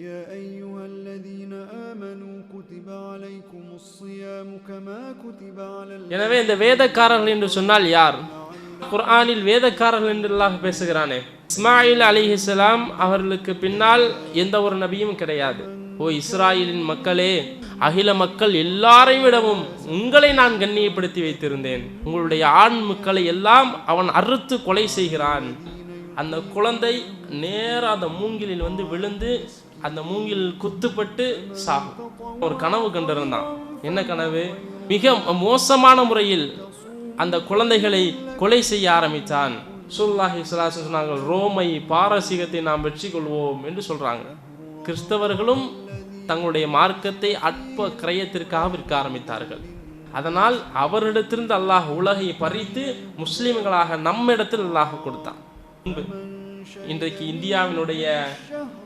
يا أيها الذين آمنوا كتب عليكم الصيام كما كتب على الذين. எனவே இந்த வேதக்காரர்கள் என்று சொன்னால் யார்? குர்ஆனில் வேதக்காரர்கள் என்று அல்லாஹ் பேசுகிறானே, இஸ்மாயில் அலைஹிஸ்ஸலாம் அவர்களுக்கு பின்னால் எந்த ஒரு நபியும் கிடையாது. ஓ இஸ்ராயலின் மக்களே, அகில மக்கள் எல்லாரையும் விடவும் உங்களை நான் கண்ணியப்படுத்தி வைத்திருந்தேன். உங்களுடைய ஆண் மக்களை எல்லாம் அவன் அறுத்து கொலை செய்கிறான். அந்த குழந்தை நேராக அந்த மூங்கிலில் வந்து விழுந்து அந்த மூங்கில் குத்துப்பட்டு சாகும். ஒரு கனவு கண்டிருந்தான். என்ன கனவு? மிக மோசமான முறையில் அந்த குழந்தைகளை கொலை செய்ய ஆரம்பித்தான். ஸல்லல்லாஹு அலைஹி வஸல்லம் சொன்னாங்க, ரோமை பாரசீகத்தை நாம் வெற்றி கொள்வோம் என்று சொல்றாங்க. கிறிஸ்தவர்களும் தங்களுடைய மார்க்கத்தை அற்ப கிரயத்திற்காக விற்க ஆரம்பித்தார்கள். அதனால் அவரிடத்திலிருந்து அல்லாஹ் உலகை பறித்து முஸ்லிம்களாக நம்மிடத்தில் அல்லாஹ் கொடுத்தான். இன்றைக்கு இந்தியாவினுடைய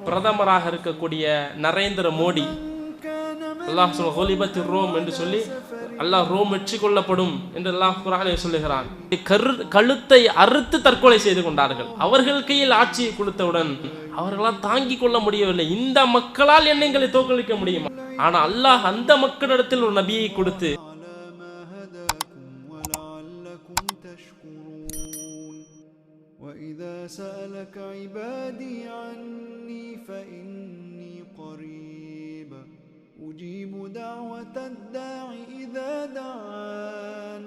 பிரதமராக இருக்கக்கூடிய நரேந்திர மோடி அல்லாஹ் சொல்ல ரோம் என்று சொல்லி அல்லாஹ் ரோம் வெற்றி கொள்ளப்படும் என்று அல்லாஹ் குர்ஆனில் சொல்லுகிறான். கழுத்தை அறுத்து தற்கொலை செய்து கொண்டார்கள். அவர்கள் கையில் ஆட்சியை கொடுத்தவுடன் அவர்களால் தாங்கிக் கொள்ள முடியவில்லை. இந்த மக்களால் எங்களை தோற்கடிக்க முடியுமா? ஆனா அல்லாஹ் அந்த மக்களிடத்தில் ஒரு நபியை கொடுத்து وَإِذَا سَأَلَكَ عِبَادِي عَنِّي فَإِنِّي قَرِيبٌ أُجِيبُ دَعْوَةَ الدَّاعِ إِذَا دَعَانِ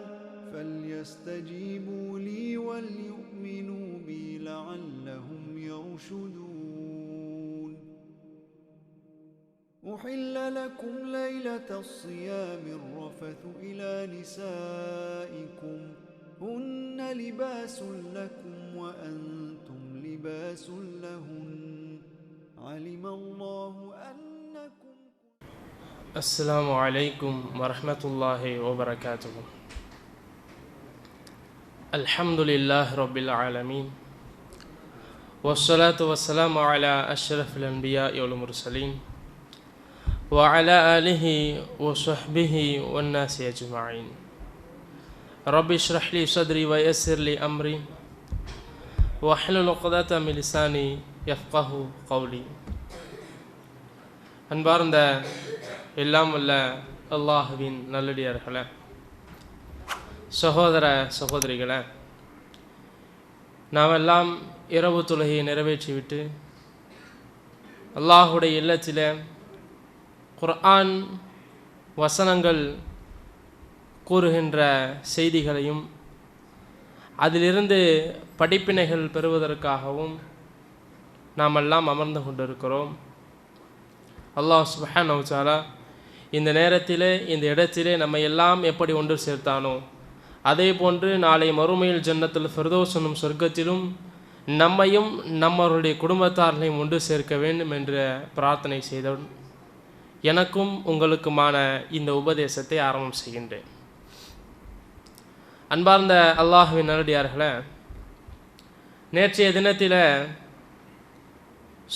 فَلْيَسْتَجِيبُوا لِي وَلْيُؤْمِنُوا بِي لَعَلَّهُمْ يَرْشُدُونَ أُحِلَّ لَكُمْ لَيْلَةَ الصِّيَامِ الرَّفَثُ إِلَى نِسَائِكُمْ هن لباس لكم وأنتم لباس لهن علم الله أنكم. السلام عليكم ورحمة الله وبركاته. الحمد لله رب العالمين والصلاة والسلام على أشرف الأنبياء والمرسلين وعلى آله وصحبه والناس أجمعين. رب اشرح لي صدري ويسر لي أمري واحلل عقدة من لساني يفقهوا قولي. அன்பார்ந்த எல்லாம் வல்ல அல்லாஹ்வின் நல்லடியார்களே, சகோதர சகோதரிகளே, நாமெல்லாம் இரவு தொழுகையை நிறைவேற்றிவிட்டு அல்லாஹுடைய இல்லத்திலே குர்ஆன் வசனங்கள் கூறுகின்ற செய்திகளையும் அதிலிருந்து படிப்பினைகள் பெறுவதற்காகவும் நாம் எல்லாம் அமர்ந்து கொண்டிருக்கிறோம். அல்லாஹ் சுப்ஹானஹு வ தஆலா இந்த நேரத்திலே இந்த இடத்திலே நம்மை எல்லாம் எப்படி ஒன்று சேர்த்தானோ அதே போன்று நாளை மறுமையில் ஜன்னத்துல் ஃபிர்தௌஸ் என்னும் சொர்க்கத்திலும் நம்மையும் நம்மளுடைய குடும்பத்தார்களையும் ஒன்று சேர்க்க வேண்டும் என்ற பிரார்த்தனை செய்தவன் எனக்கும் உங்களுக்குமான இந்த உபதேசத்தை ஆரம்பம் செய்கின்றேன். அன்பார்ந்த அல்லாஹ்வின் நல்லடியார்களே, நேற்றைய தினத்தில்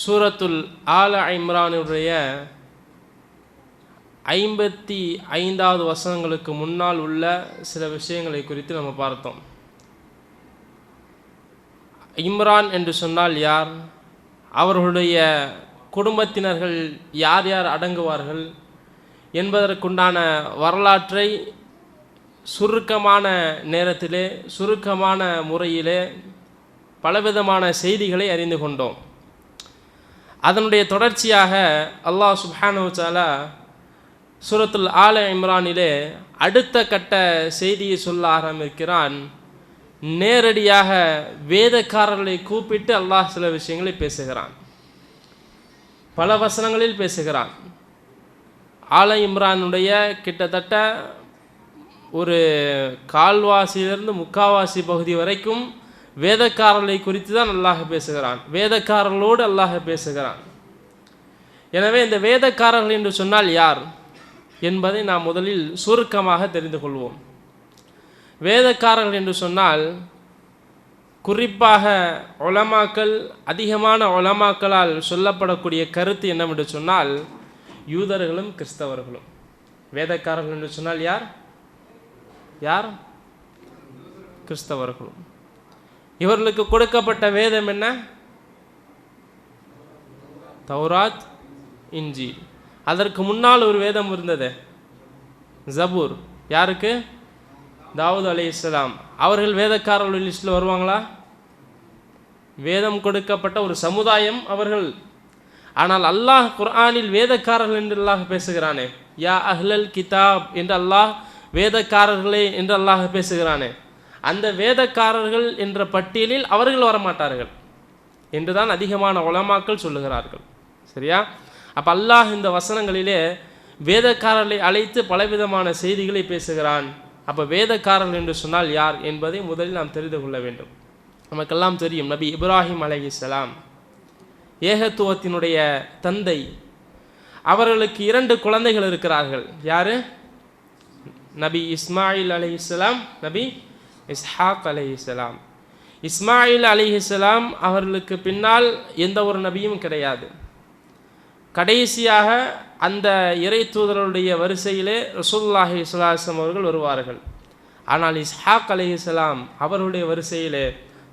சூரத்துல் ஆல இம்ரானுடைய 55வது வசனங்களுக்கு முன்னால் உள்ள சில விஷயங்களை குறித்து நம்ம பார்த்தோம். இம்ரான் என்று சொன்னால் யார், அவர்களுடைய குடும்பத்தினர்கள் யார் யார் அடங்குவார்கள் என்பதற்குண்டான வரலாற்றை சுருக்கமான நேரத்திலே சுருக்கமான முறையிலே பலவிதமான செய்திகளை அறிந்து கொண்டோம். அதனுடைய தொடர்ச்சியாக அல்லாஹ் சுப்ஹானஹு வ தஆலா சூரத்துல் ஆல இம்ரானிலே அடுத்த கட்ட செய்தியை சொல்ல ஆரம்பிக்கிறான். நேரடியாக வேதக்காரர்களை கூப்பிட்டு அல்லாஹ் சில விஷயங்களை பேசுகிறான், பல வசனங்களில் பேசுகிறான். ஆல இம்ரானுடைய கிட்டத்தட்ட ஒரு கால்வாசியிலிருந்து முக்காவாசி பகுதி வரைக்கும் வேதக்காரர்களை குறித்து தான் அல்லாஹ் பேசுகிறான், வேதக்காரர்களோடு அல்லாஹ் பேசுகிறான். எனவே இந்த வேதக்காரர்கள் என்று சொன்னால் யார் என்பதை நாம் முதலில் சுருக்கமாக தெரிந்து கொள்வோம். வேதக்காரர்கள் என்று சொன்னால் குறிப்பாக உலமாக்கள், அதிகமான உலமாக்களால் சொல்லப்படக்கூடிய கருத்து என்னவென்று சொன்னால் யூதர்களும் கிறிஸ்தவர்களும். வேதக்காரர்கள் என்று சொன்னால் யார் யார்? கிறிஸ்தவர்களும். இவர்களுக்கு கொடுக்கப்பட்ட வேதம் என்ன? தௌராத், இன்ஜீல். அதற்கு முன்னால் ஒரு வேதம் இருந்தது, ஜபூர். யாருக்கு? தாவூத் அலைஹிஸ்ஸலாம். அவர்கள் வேதக்காரர்கள் லிஸ்ட்டில் வருவாங்களா? வேதம் கொடுக்கப்பட்ட ஒரு சமுதாயம் அவர்கள். ஆனால் அல்லாஹ் குர்ஆனில் வேதக்காரர்கள் என்று அல்லாஹ் பேசுகிறானே, யா அஹ்லல் கிதாப் என்று அல்லாஹ் வேதக்காரர்களே என்று அல்லாஹ் பேசுகிறானே, அந்த வேதக்காரர்கள் என்ற பட்டியலில் அவர்கள் வரமாட்டார்கள் என்றுதான் அதிகமான உலமாக்கள் சொல்லுகிறார்கள். சரியா? அப்போ அல்லாஹ் இந்த வசனங்களிலே வேதக்காரர்களை அழைத்து பலவிதமான செய்திகளை பேசுகிறான். அப்போ வேதக்காரர்கள் என்று சொன்னால் யார் என்பதை முதலில் நாம் தெரிந்து கொள்ள வேண்டும். நமக்கெல்லாம் தெரியும், நபி இப்ராஹிம் அலைஹிஸ்ஸலாம் ஏகத்துவத்தினுடைய தந்தை. அவர்களுக்கு 2 குழந்தைகள் இருக்கிறார்கள். யாரு? நபி இஸ்மாயில் அலைஹிஸ்ஸலாம், நபி இஸ்ஹாக் அலைஹிஸ்ஸலாம். இஸ்மாயில் அலைஹிஸ்ஸலாம் அவர்களுக்கு பின்னால் எந்த ஒரு நபியும் கிடையாது. கடைசியாக அந்த இறை தூதருடைய வரிசையிலே ரசூலுல்லாஹி ஸல்லல்லாஹு அலைஹி வஸல்லம் அவர்கள் வருவார்கள். ஆனால் இஸ்ஹாக் அலைஹிஸ்ஸலாம் அவர்களுடைய வரிசையிலே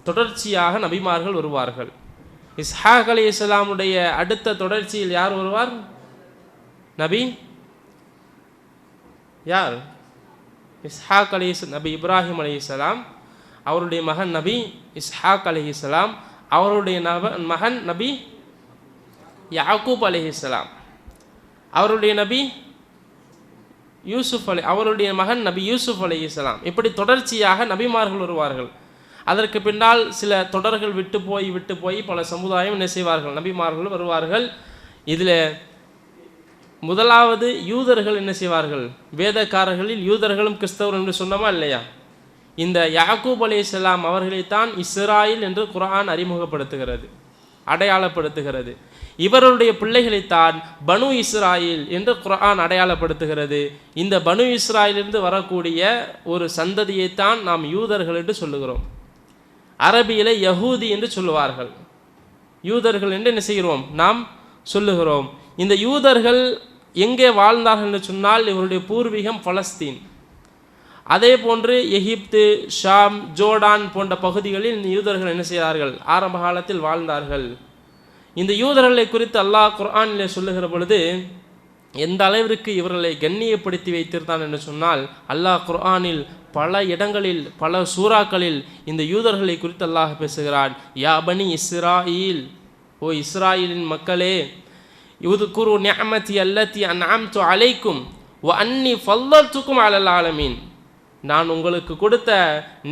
தொடர்ச்சியாக நபிமார்கள் வருவார்கள். இஸ்ஹாக் அலைஹிஸ்ஸலாமுடைய அடுத்த தொடர்ச்சியில் யார் வருவார்? நபி யார்? இஸ்ஹாக் நபி இப்ராஹிம் அலைஹிஸ்ஸலாம், அவருடைய மகன் நபி இஸ்ஹாக் அலைஹிஸ்ஸலாம், அவருடைய மகன் நபி யாக்கூப் அலைஹிஸ்ஸலாம், அவருடைய நபி யூசுப் அவருடைய மகன் நபி யூசுப் அலைஹிஸ்ஸலாம். இப்படி தொடர்ச்சியாக நபிமார்கள் வருவார்கள். அதற்கு பின்னால் சில தொடர்கள் விட்டு போய் பல சமுதாயம் என்ன செய்வார்கள்? நபிமார்கள் வருவார்கள். இதில் முதலாவது யூதர்கள் என்ன செய்வார்கள்? வேதக்காரர்களில் யூதர்களும் கிறிஸ்தவர்கள் என்று சொன்னோமா இல்லையா? இந்த யாக்கூப் அலைஹிஸ்ஸலாம் அவர்களைத்தான் இஸ்ராயில் என்று குர்ஆன் அறிமுகப்படுத்துகிறது, அடையாளப்படுத்துகிறது. இவருடைய பிள்ளைகளைத்தான் பனு இஸ்ராயில் என்று குர்ஆன் அடையாளப்படுத்துகிறது. இந்த பனு இஸ்ராயிலிருந்து வரக்கூடிய ஒரு சந்ததியைத்தான் நாம் யூதர்கள் என்று சொல்லுகிறோம். அரபியிலே யஹூதி என்று சொல்லுவார்கள். யூதர்கள் என்று என்ன செய்கிறோம்? நாம் சொல்லுகிறோம். இந்த யூதர்கள் எங்கே வாழ்ந்தார்கள் என்று சொன்னால் இவருடைய பூர்வீகம் பலஸ்தீன். அதே போன்று எகிப்து, ஷாம், ஜோர்டான் போன்ற பகுதிகளில் இந்த யூதர்கள் என்ன செய்தார்கள்? ஆரம்ப காலத்தில் வாழ்ந்தார்கள். இந்த யூதர்களை குறித்து அல்லாஹ் குர்ஆனிலே சொல்லுகிற பொழுது எந்த அளவிற்கு இவர்களை கண்ணியப்படுத்தி வைத்திருந்தான் என்று சொன்னால், அல்லாஹ் குர்ஆனில் பல இடங்களில் பல சூறாக்களில் இந்த யூதர்களை குறித்து அல்லாஹ் பேசுகிறான். யா பனி இஸ்ராயில், ஓ இஸ்ராயிலின் மக்களே, யுதுகுரு நிஅமதி அல்லதி அன்அம்து அலைக்கும் வ அன்னி ஃபல்லல்துக்கும் அலல் ஆலமீன். நான் உங்களுக்கு கொடுத்த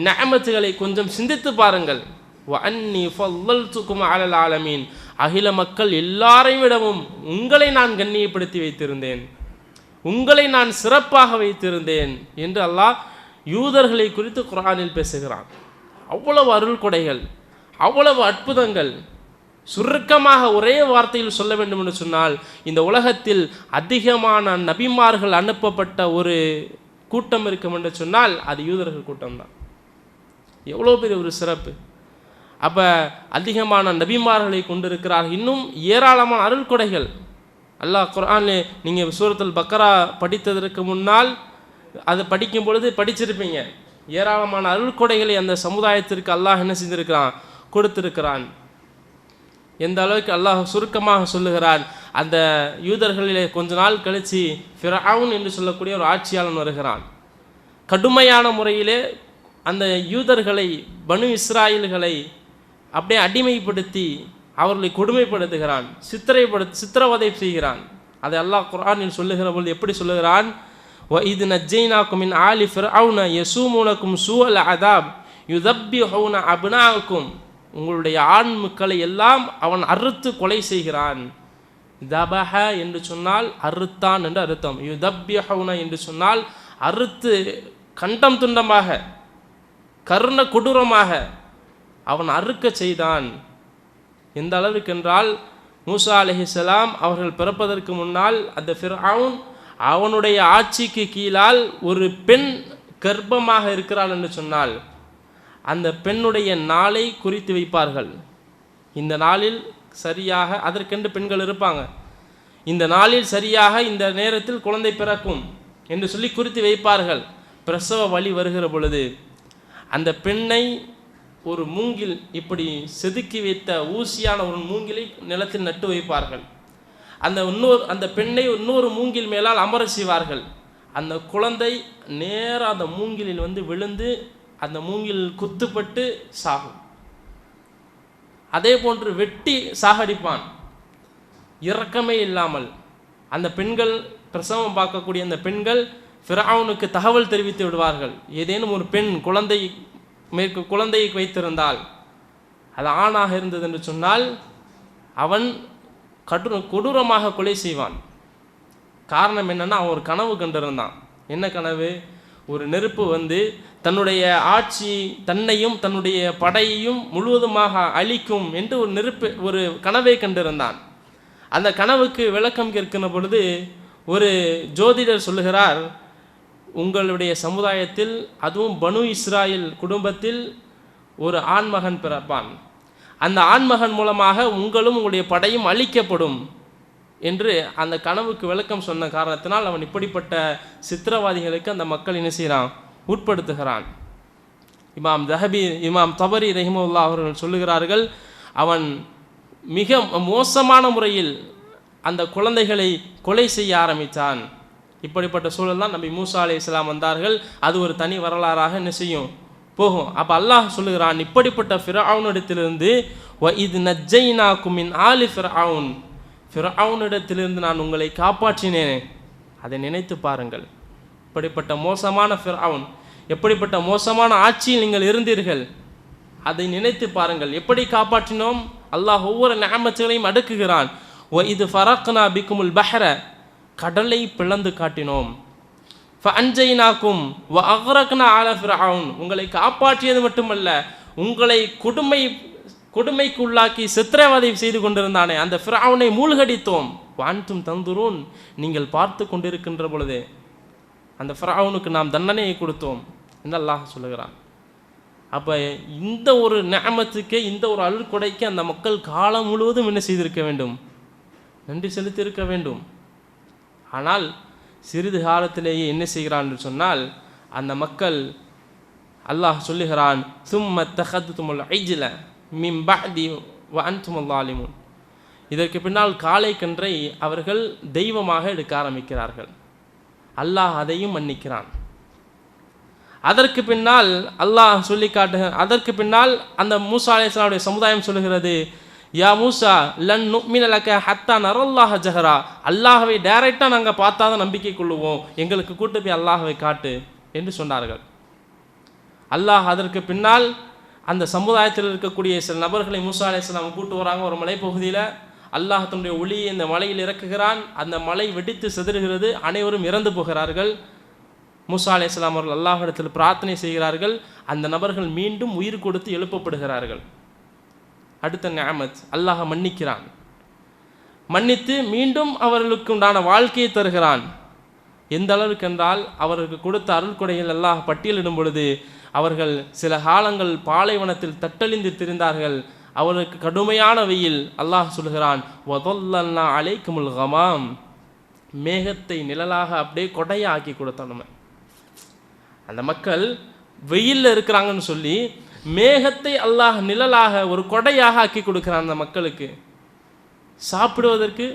நிஅமத்துகளை கொஞ்சம் சிந்தித்து பாருங்கள். வ அன்னி ஃபல்லல்துக்கும் அலல் ஆலமீன், அகில மக்கள் எல்லாரையும் விடவும் உங்களை நான் கண்ணியப்படுத்தி வைத்திருந்தேன், உங்களை நான் சிறப்பாக வைத்திருந்தேன் என்று அல்லாஹ் யூதர்களை குறித்து குர்ஆனில் பேசுகிறான். அவ்வளவு அருள் கொடைகள், அவ்வளவு அற்புதங்கள். சுருக்கமாக ஒரே வார்த்தையில் சொல்ல வேண்டும் என்று சொன்னால், இந்த உலகத்தில் அதிகமான நபிமார்கள் அனுப்பப்பட்ட ஒரு கூட்டம் இருக்கும் என்று சொன்னால் அது யூதர்கள் கூட்டம்தான். எவ்வளோ பெரிய ஒரு சிறப்பு! அப்போ அதிகமான நபிமார்களை கொண்டிருக்கிறார்கள். இன்னும் ஏராளமான அருள் கொடைகள் அல்லாஹ் குர்ஆனில் நீங்கள் சூரத்துல் பக்கரா படித்ததற்கு முன்னால் அது படிக்கும் பொழுது படிச்சிருப்பீங்க. ஏராளமான அருள் கொடைகளை அந்த சமுதாயத்திற்கு அல்லாஹ் என்ன செஞ்சிருக்கிறான்? கொடுத்திருக்கிறான். எந்த அளவுக்கு அல்லாஹ் சுருக்கமாக சொல்லுகிறான், அந்த யூதர்களிலே கொஞ்ச நாள் கழித்து ஃபிரவுன் என்று சொல்லக்கூடிய ஒரு ஆட்சியாளன் வருகிறான். கடுமையான முறையிலே அந்த யூதர்களை, பனு இஸ்ராயில்களை அப்படியே அடிமைப்படுத்தி அவர்களை கொடுமைப்படுத்துகிறான், சித்திரவதை செய்கிறான். அதை அல்லாஹ் குர்ஆனில் சொல்லுகிற பொழுது எப்படி சொல்லுகிறான்? وَإِذْ نَجَّيْنَاكُمْ مِنْ آلِ فِرْعَوْنَ يَسُومُونَكُمْ سُوءَ الْعَذَابِ يُذَبِّحُونَ أَبْنَاءَكُمْ. உங்களுடைய ஆண் மக்களை எல்லாம் அவன் அறுத்து கொலை செய்கிறான். தபஹ என்று சொன்னால் அறுத்தான் என்று அர்த்தம். யுதப்பிஹுன என்று சொன்னால் அறுத்து கண்டம் துண்டமாக கர்ண கொடூரமாக அவன் அறுக்க செய்தான். எந்த அளவுக்கு என்றால், மூசா அலைஹிஸ்ஸலாம் அவர்கள் பிறப்பதற்கு முன்னால் அந்த ஃபிர்அவுன் அவனுடைய ஆட்சிக்கு கீழால் ஒரு பெண் கர்ப்பமாக இருக்கிறாள் என்று சொன்னால் அந்த பெண்ணுடைய நாளை குறித்து வைப்பார்கள். இந்த நாளில் சரியாக, அதற்கென்று பெண்கள் இருப்பாங்க, இந்த நாளில் சரியாக இந்த நேரத்தில் குழந்தை பிறக்கும் என்று சொல்லி குறித்து வைப்பார்கள். பிரசவ வலி வருகிற பொழுது அந்த பெண்ணை ஒரு மூங்கில், இப்படி செதுக்கி வைத்த ஊசியான ஒரு மூங்கிலை நிலத்தில் நட்டு வைப்பார்கள். அந்த பெண்ணை இன்னொரு மூங்கில் மேலால் அமர செய்வார்கள். அந்த குழந்தை நேராக அந்த மூங்கிலில் விழுந்து அந்த மூங்கில் குத்துப்பட்டு சாகும். அதே போன்று வெட்டி சாகடிப்பான், இரக்கமே இல்லாமல். அந்த பெண்கள், பிரசவம் பார்க்கக்கூடிய அந்த பெண்கள் ஃபிரௌனுக்கு தகவல் தெரிவித்து விடுவார்கள். ஏதேனும் ஒரு பெண் குழந்தையை வைத்திருந்தால், அது ஆணாக இருந்தது என்று சொன்னால் அவன் கொடூரமாக கொலை செய்வான். காரணம் என்னன்னா, அவன் ஒரு கனவு கண்டிருந்தான். என்ன கனவு? ஒரு நெருப்பு தன்னுடைய ஆட்சி, தன்னையும் தன்னுடைய படையையும் முழுவதுமாக அழிக்கும் என்று ஒரு கனவை கண்டிருந்தான். அந்த கனவுக்கு விளக்கம் கேட்கிற பொழுது ஒரு ஜோதிடர் சொல்லுகிறார், உங்களுடைய சமுதாயத்தில், அதுவும் பனு இஸ்ராயில் குடும்பத்தில் ஒரு ஆண்மகன் பிறப்பான். அந்த ஆண்மகன் மூலமாக உங்களும் உங்களுடைய படையும் அழிக்கப்படும் என்று அந்த கனவுக்கு விளக்கம் சொன்ன காரணத்தினால் அவன் இப்படிப்பட்ட சித்திரவாதிகளுக்கு அந்த மக்கள் என்ன செய்கிறான்? உட்படுத்துகிறான். இமாம் தபரி ரஹிமஹுல்லா அவர்கள் சொல்லுகிறார்கள், அவன் மிக மோசமான முறையில் அந்த குழந்தைகளை கொலை செய்ய ஆரம்பித்தான். இப்படிப்பட்ட சூழல் தான் நபி மூசா அலைஹிஸ்ஸலாம் வந்தார்கள். அது ஒரு தனி வரலாறாக என்ன செய்யும், போகும். அப்போ அல்லாஹ் சொல்லுகிறான், இப்படிப்பட்ட ஃபிரௌனிடத்திலிருந்து வஇத் நஜ்ஜைனாக்கும் மின் ஆலி ஃபிரௌன், ஃபிரௌனிடத்திலிருந்து நான் உங்களை காப்பாற்றினேன். அதை நினைத்து பாருங்கள். இப்படிப்பட்ட மோசமான ஃபிரௌன், எப்படிப்பட்ட மோசமான ஆட்சியில் நீங்கள் இருந்தீர்கள், அதை நினைத்து பாருங்கள். எப்படி காப்பாற்றினோம்? அல்லாஹ் ஒவ்வொரு நிஅமத்துகளையும் அடுக்குகிறான். வஇத் ஃபரக்னா பிக்குமுல் பஹ்ர, கடலை பிளந்து காட்டினோம். ஃபஅன்ஜைனாக்கும் வஅக்ரக்னா அலா ஃபிரௌன், உங்களை காப்பாற்றியது மட்டுமல்ல, உங்களை கொடுமைக்கு உள்ளாக்கி சித்திரவதை செய்து கொண்டிருந்தானே அந்த ஃபிரௌனை மூழ்கடித்தோம். வான்தும் தந்துரூன், நீங்கள் பார்த்து கொண்டிருக்கின்ற பொழுதே அந்த ஃபிரௌனுக்கு நாம் தண்டனையை கொடுத்தோம் என்று அல்லாஹ் சொல்லுகிறான். அப்போ இந்த ஒரு நிஅமத்துக்கு, இந்த ஒரு அருள்கொடைக்கு அந்த மக்கள் காலம் முழுவதும் என்ன செய்திருக்க வேண்டும்? நன்றி செலுத்தியிருக்க வேண்டும். ஆனால் சிறிது காலத்திலேயே என்ன செய்கிறான் என்று சொன்னால், அந்த மக்கள், அல்லாஹ் சொல்லுகிறான், சும்ம தஹதுமுல் ஐஜ்ல மின் பஅதி வ அன்தும் ஸாலிமூன், இதற்கு பின்னால் காளை கன்றை அவர்கள் தெய்வமாக எடுக்க ஆரம்பிக்கிறார்கள். அல்லாஹ் அதையும் மன்னிக்கிறான். அதற்கு பின்னால் அல்லாஹ் சொல்லி அதற்கு பின்னால் அந்த மூசா அலைஹிஸ்ஸலாமுடைய சமுதாயம் சொல்லுகிறது, யா மூசா லன் நுமின லக ஹத்தா நரல்லாஹ ஜஹரா, அல்லாஹ்வை டைரெக்டாக நாங்கள் பார்த்தா தான் நம்பிக்கை கொள்ளுவோம், எங்களுக்கு கூட்டு போய் அல்லாஹ்வை காட்டு என்று சொன்னார்கள். அல்லாஹ் அதற்கு பின்னால் அந்த சமுதாயத்தில் இருக்கக்கூடிய சில நபர்களை மூசா அலைஹிஸ்ஸலாம் கூட்டு வராங்க. ஒரு மலைப்பகுதியில் அல்லாஹ் தன்னுடைய ஒளியை இந்த மலையில் இறக்குகிறான். அந்த மலை வெடித்து சிதறுகிறது, அனைவரும் இறந்து போகிறார்கள். மூசா அலைஹிஸ்ஸலாம் அவர்கள் அல்லாஹ்விடத்தில் பிரார்த்தனை செய்கிறார்கள். அந்த நபர்கள் மீண்டும் உயிர் கொடுத்து எழுப்பப்படுகிறார்கள். அடுத்த நிஅமத், அல்லாஹ் மன்னிக்கிறான். மன்னித்து மீண்டும் அவர்களுக்கு உண்டான வாழ்க்கையை தருகிறான். எந்த அளவுக்கு என்றால், அவர்களுக்கு கொடுத்த அருள்கொடைகள் அல்லாஹ் பட்டியலிடும் பொழுது, அவர்கள் சில காலங்கள் பாலைவனத்தில் தட்டழிந்து திரிந்தார்கள். அவர்களுக்கு கடுமையான வெயில். அல்லாஹ் சொல்கிறான், வதல்லல்னா அலைக்குமுல் கமாம், மேகத்தை நிழலாக அப்படியே கொடையாக ஆக்கி கொடுத்தோம். அந்த மக்கள் வெயிலில் இருக்கிறாங்கன்னு சொல்லி மேகத்தை அல்லாஹ் நிழலாக ஒரு கொடையாக ஆக்கி கொடுக்கிறான் அந்த மக்களுக்கு. சாப்பிடுவதற்கு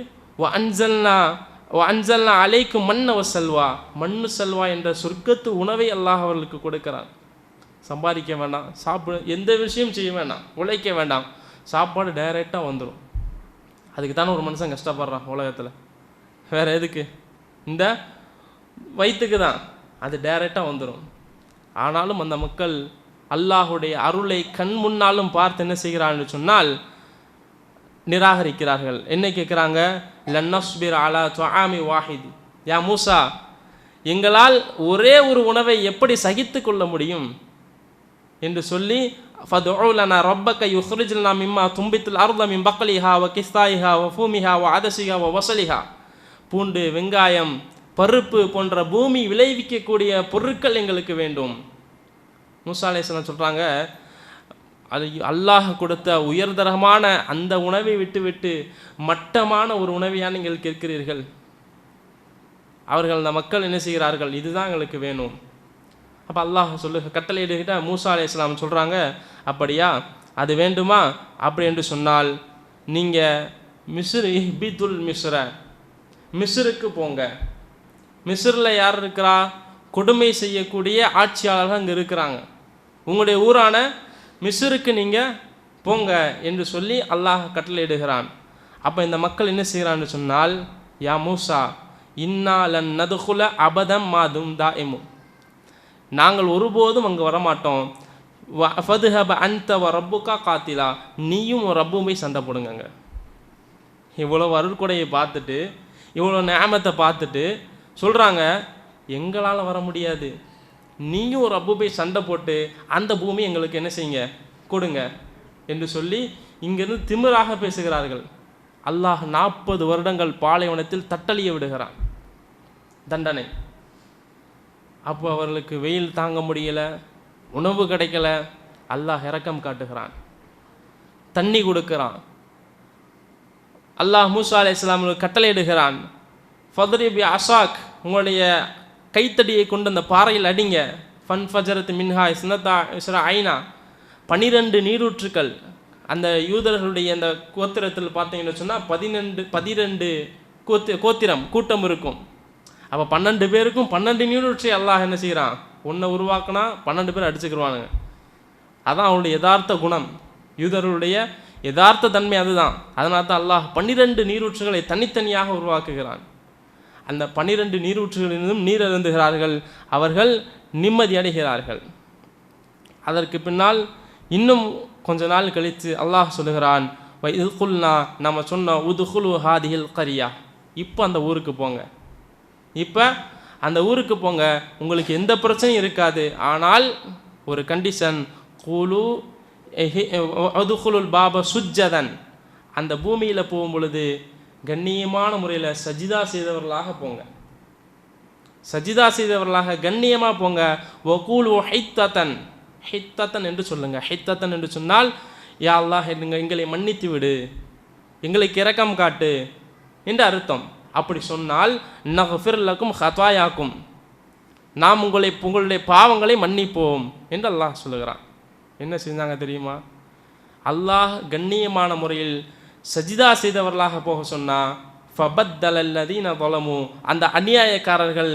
அன்சல்னா அலைக்கும் மண்ண செல்வா, மண்ணு செல்வா என்ற சொர்க்கத்து உணவை அல்லாஹ் அவர்களுக்கு கொடுக்கிறான். சம்பாதிக்க வேண்டாம், எந்த விஷயம் செய்ய வேண்டாம், உழைக்க வேண்டாம், சாப்பாடு டைரெக்டாக வந்துடும். அதுக்கு தானே ஒரு மனுஷன் கஷ்டப்படுறான் உலகத்தில். வேறு எதுக்கு? இந்த வயிற்றுக்கு தான். அது டைரெக்டாக வந்துடும். ஆனாலும் அந்த மக்கள் அல்லாஹுடைய அருளை கண் முன்னாலும் பார்த்து என்ன செய்கிறான்னு சொன்னால் நிராகரிக்கிறார்கள். என்ன கேட்குறாங்க? லன்னஸ்பிர் அலா துஆமி வாஹித், யா மூசா, எங்களால் ஒரே ஒரு உணவை எப்படி சகித்து கொள்ள முடியும் என்று சொல்லி, ஃபதுஉ லனா ரப்பக யுக்ரிஜ் லனா மிம்மா தும்பித்துல் அர்த மின் பக்லிஹா வ கிஸ்தாயிஹா வ ஃபூமிஹா வ அதசிஹா வ வஸலிஹா, பூண்டு, வெங்காயம், பருப்பு போன்ற பூமி விளைவிக்கக்கூடிய பொருட்கள் எங்களுக்கு வேண்டும். மூசா அலைஹிஸ்ஸலாம் சொல்கிறாங்க, அது அல்லாஹ் கொடுத்த உயர்தரமான அந்த உணவை விட்டுவிட்டு மட்டமான ஒரு உணவையாக நீங்கள் கேட்கிறீர்கள். அவர்கள், அந்த மக்கள் என்ன செய்கிறார்கள்? இதுதான் எங்களுக்கு வேணும். அப்போ அல்லாஹ் கட்டளை எடுக்கிட்ட மூசா அலைஹிஸ்ஸலாம் சொல்கிறாங்க, அப்படியா, அது வேண்டுமா? அப்படி என்று சொன்னால் நீங்கள் மிஸ்ர் இஹ்பிதுல் மிஸ்ர, மிஸ்ருக்கு போங்க. மிஸ்ரில் யார் இருக்கிறா? கொடுமை செய்யக்கூடிய ஆட்சியாளர்கள் அங்கே இருக்கிறாங்க. உங்களுடைய ஊரான மிஸ்ருக்கு நீங்கள் போங்க என்று சொல்லி அல்லாஹ் கட்டளையிடுகிறான். அப்போ இந்த மக்கள் என்ன செய்கிறான்னு சொன்னால், யா மூசா இன்னா லன் நதுகுல அபதம் மாதும் தாயிமு, நாங்கள் ஒருபோதும் அங்கே வரமாட்டோம். ஃபதுஹப அன்த வ ரப்புக்கா காத்திலா, நீயும் ரப்புமை சண்டை போடுங்க. இவ்வளோ அருள்கொடையை பார்த்துட்டு, இவ்வளோ நியாமத்தை பார்த்துட்டு சொல்கிறாங்க, எங்களால் வர முடியாது, நீயும் ரப்புமை சண்டை போட்டு அந்த பூமி எங்களுக்கு என்ன செய்யுங்க, கொடுங்க என்று சொல்லி இங்கிருந்து திமிராக பேசுகிறார்கள். அல்லாஹ் 40 வருடங்கள் பாலைவனத்தில் தட்டளிய விடுகிறான் தண்டனை. அப்போ அவர்களுக்கு வெயில் தாங்க முடியலை, உணவு கிடைக்கல. அல்லாஹ் இரக்கம் காட்டுகிறான், தண்ணி கொடுக்கிறான். அல்லாஹ் மூசா அலைஹிஸ்ஸலாமுக்கு கட்டளையிடுகிறான், ஃபத்ரிபி அசாக், உங்களுடைய கைத்தடியை கொண்டு அந்த பாறையில் அடிங்க. ஃபன் ஃபஜரத் மின்ஹா இஸ்னதா இஸ்ரா ஐனா, 12 நீரூற்றுக்கள். அந்த யூதர்களுடைய அந்த கோத்திரத்தில் பார்த்தீங்கன்னு சொன்னால் 12 கோத்திரம் கூட்டம் இருக்கும். அப்போ 12 பேருக்கும் 12 நீரூற்றி அல்லாஹ் என்ன செய்கிறான், ஒன்றை உருவாக்குனா 12 பேர் அடிச்சுக்கிடுவானுங்க. அதான் அவனுடைய யதார்த்த குணம், யூதர்களுடைய யதார்த்த தன்மை அதுதான். அதனால தான் அல்லாஹ் 12 நீரூற்றுகளை தனித்தனியாக உருவாக்குகிறான். அந்த 12 நீரூற்றுகளிலும் நீர் அருந்துகிறார்கள், அவர்கள் நிம்மதி அடைகிறார்கள். அதற்கு பின்னால் இன்னும் கொஞ்ச நாள் கழித்து அல்லாஹ் சொல்லுகிறான், இதுக்குள்னா நம்ம சொன்ன உதுகுலு ஹாதிஹில் கரியா, இப்போ அந்த ஊருக்கு போங்க, இப்போ அந்த ஊருக்கு போங்க, உங்களுக்கு எந்த பிரச்சனையும் இருக்காது. ஆனால் ஒரு கண்டிஷன், குலு அதுகுலுல் பாப சுஜ்ஜதன், அந்த பூமியில் போகும் பொழுது கண்ணியமான முறையில் சஜிதா செய்தவர்களாக போங்க, சஜிதா செய்தவர்களாக கண்ணியமாக போங்க. வகூலு ஹைத்தத்தன், ஹித்தத்தன் என்று சொல்லுங்க. ஹித்தத்தன் என்று சொன்னால், யா அல்லாஹ் எங்களை மன்னித்து விடு, எங்களுக்கு இரக்கம் காட்டு என்று அர்த்தம். அப்படி சொன்னால் நஃபிர் லக்கும் ஹதாயாக்கும், நாம் உங்களுடைய பாவங்களை மன்னிப்போம் என்று அல்லாஹ் சொல்லுகிறான். என்ன செஞ்சாங்க தெரியுமா? அல்லாஹ் கண்ணியமான முறையில் சஜிதா செய்தவர்களாக போக சொன்னால், ஃபபத்தலல்லதீன ஸலமு, அந்த அநியாயக்காரர்கள்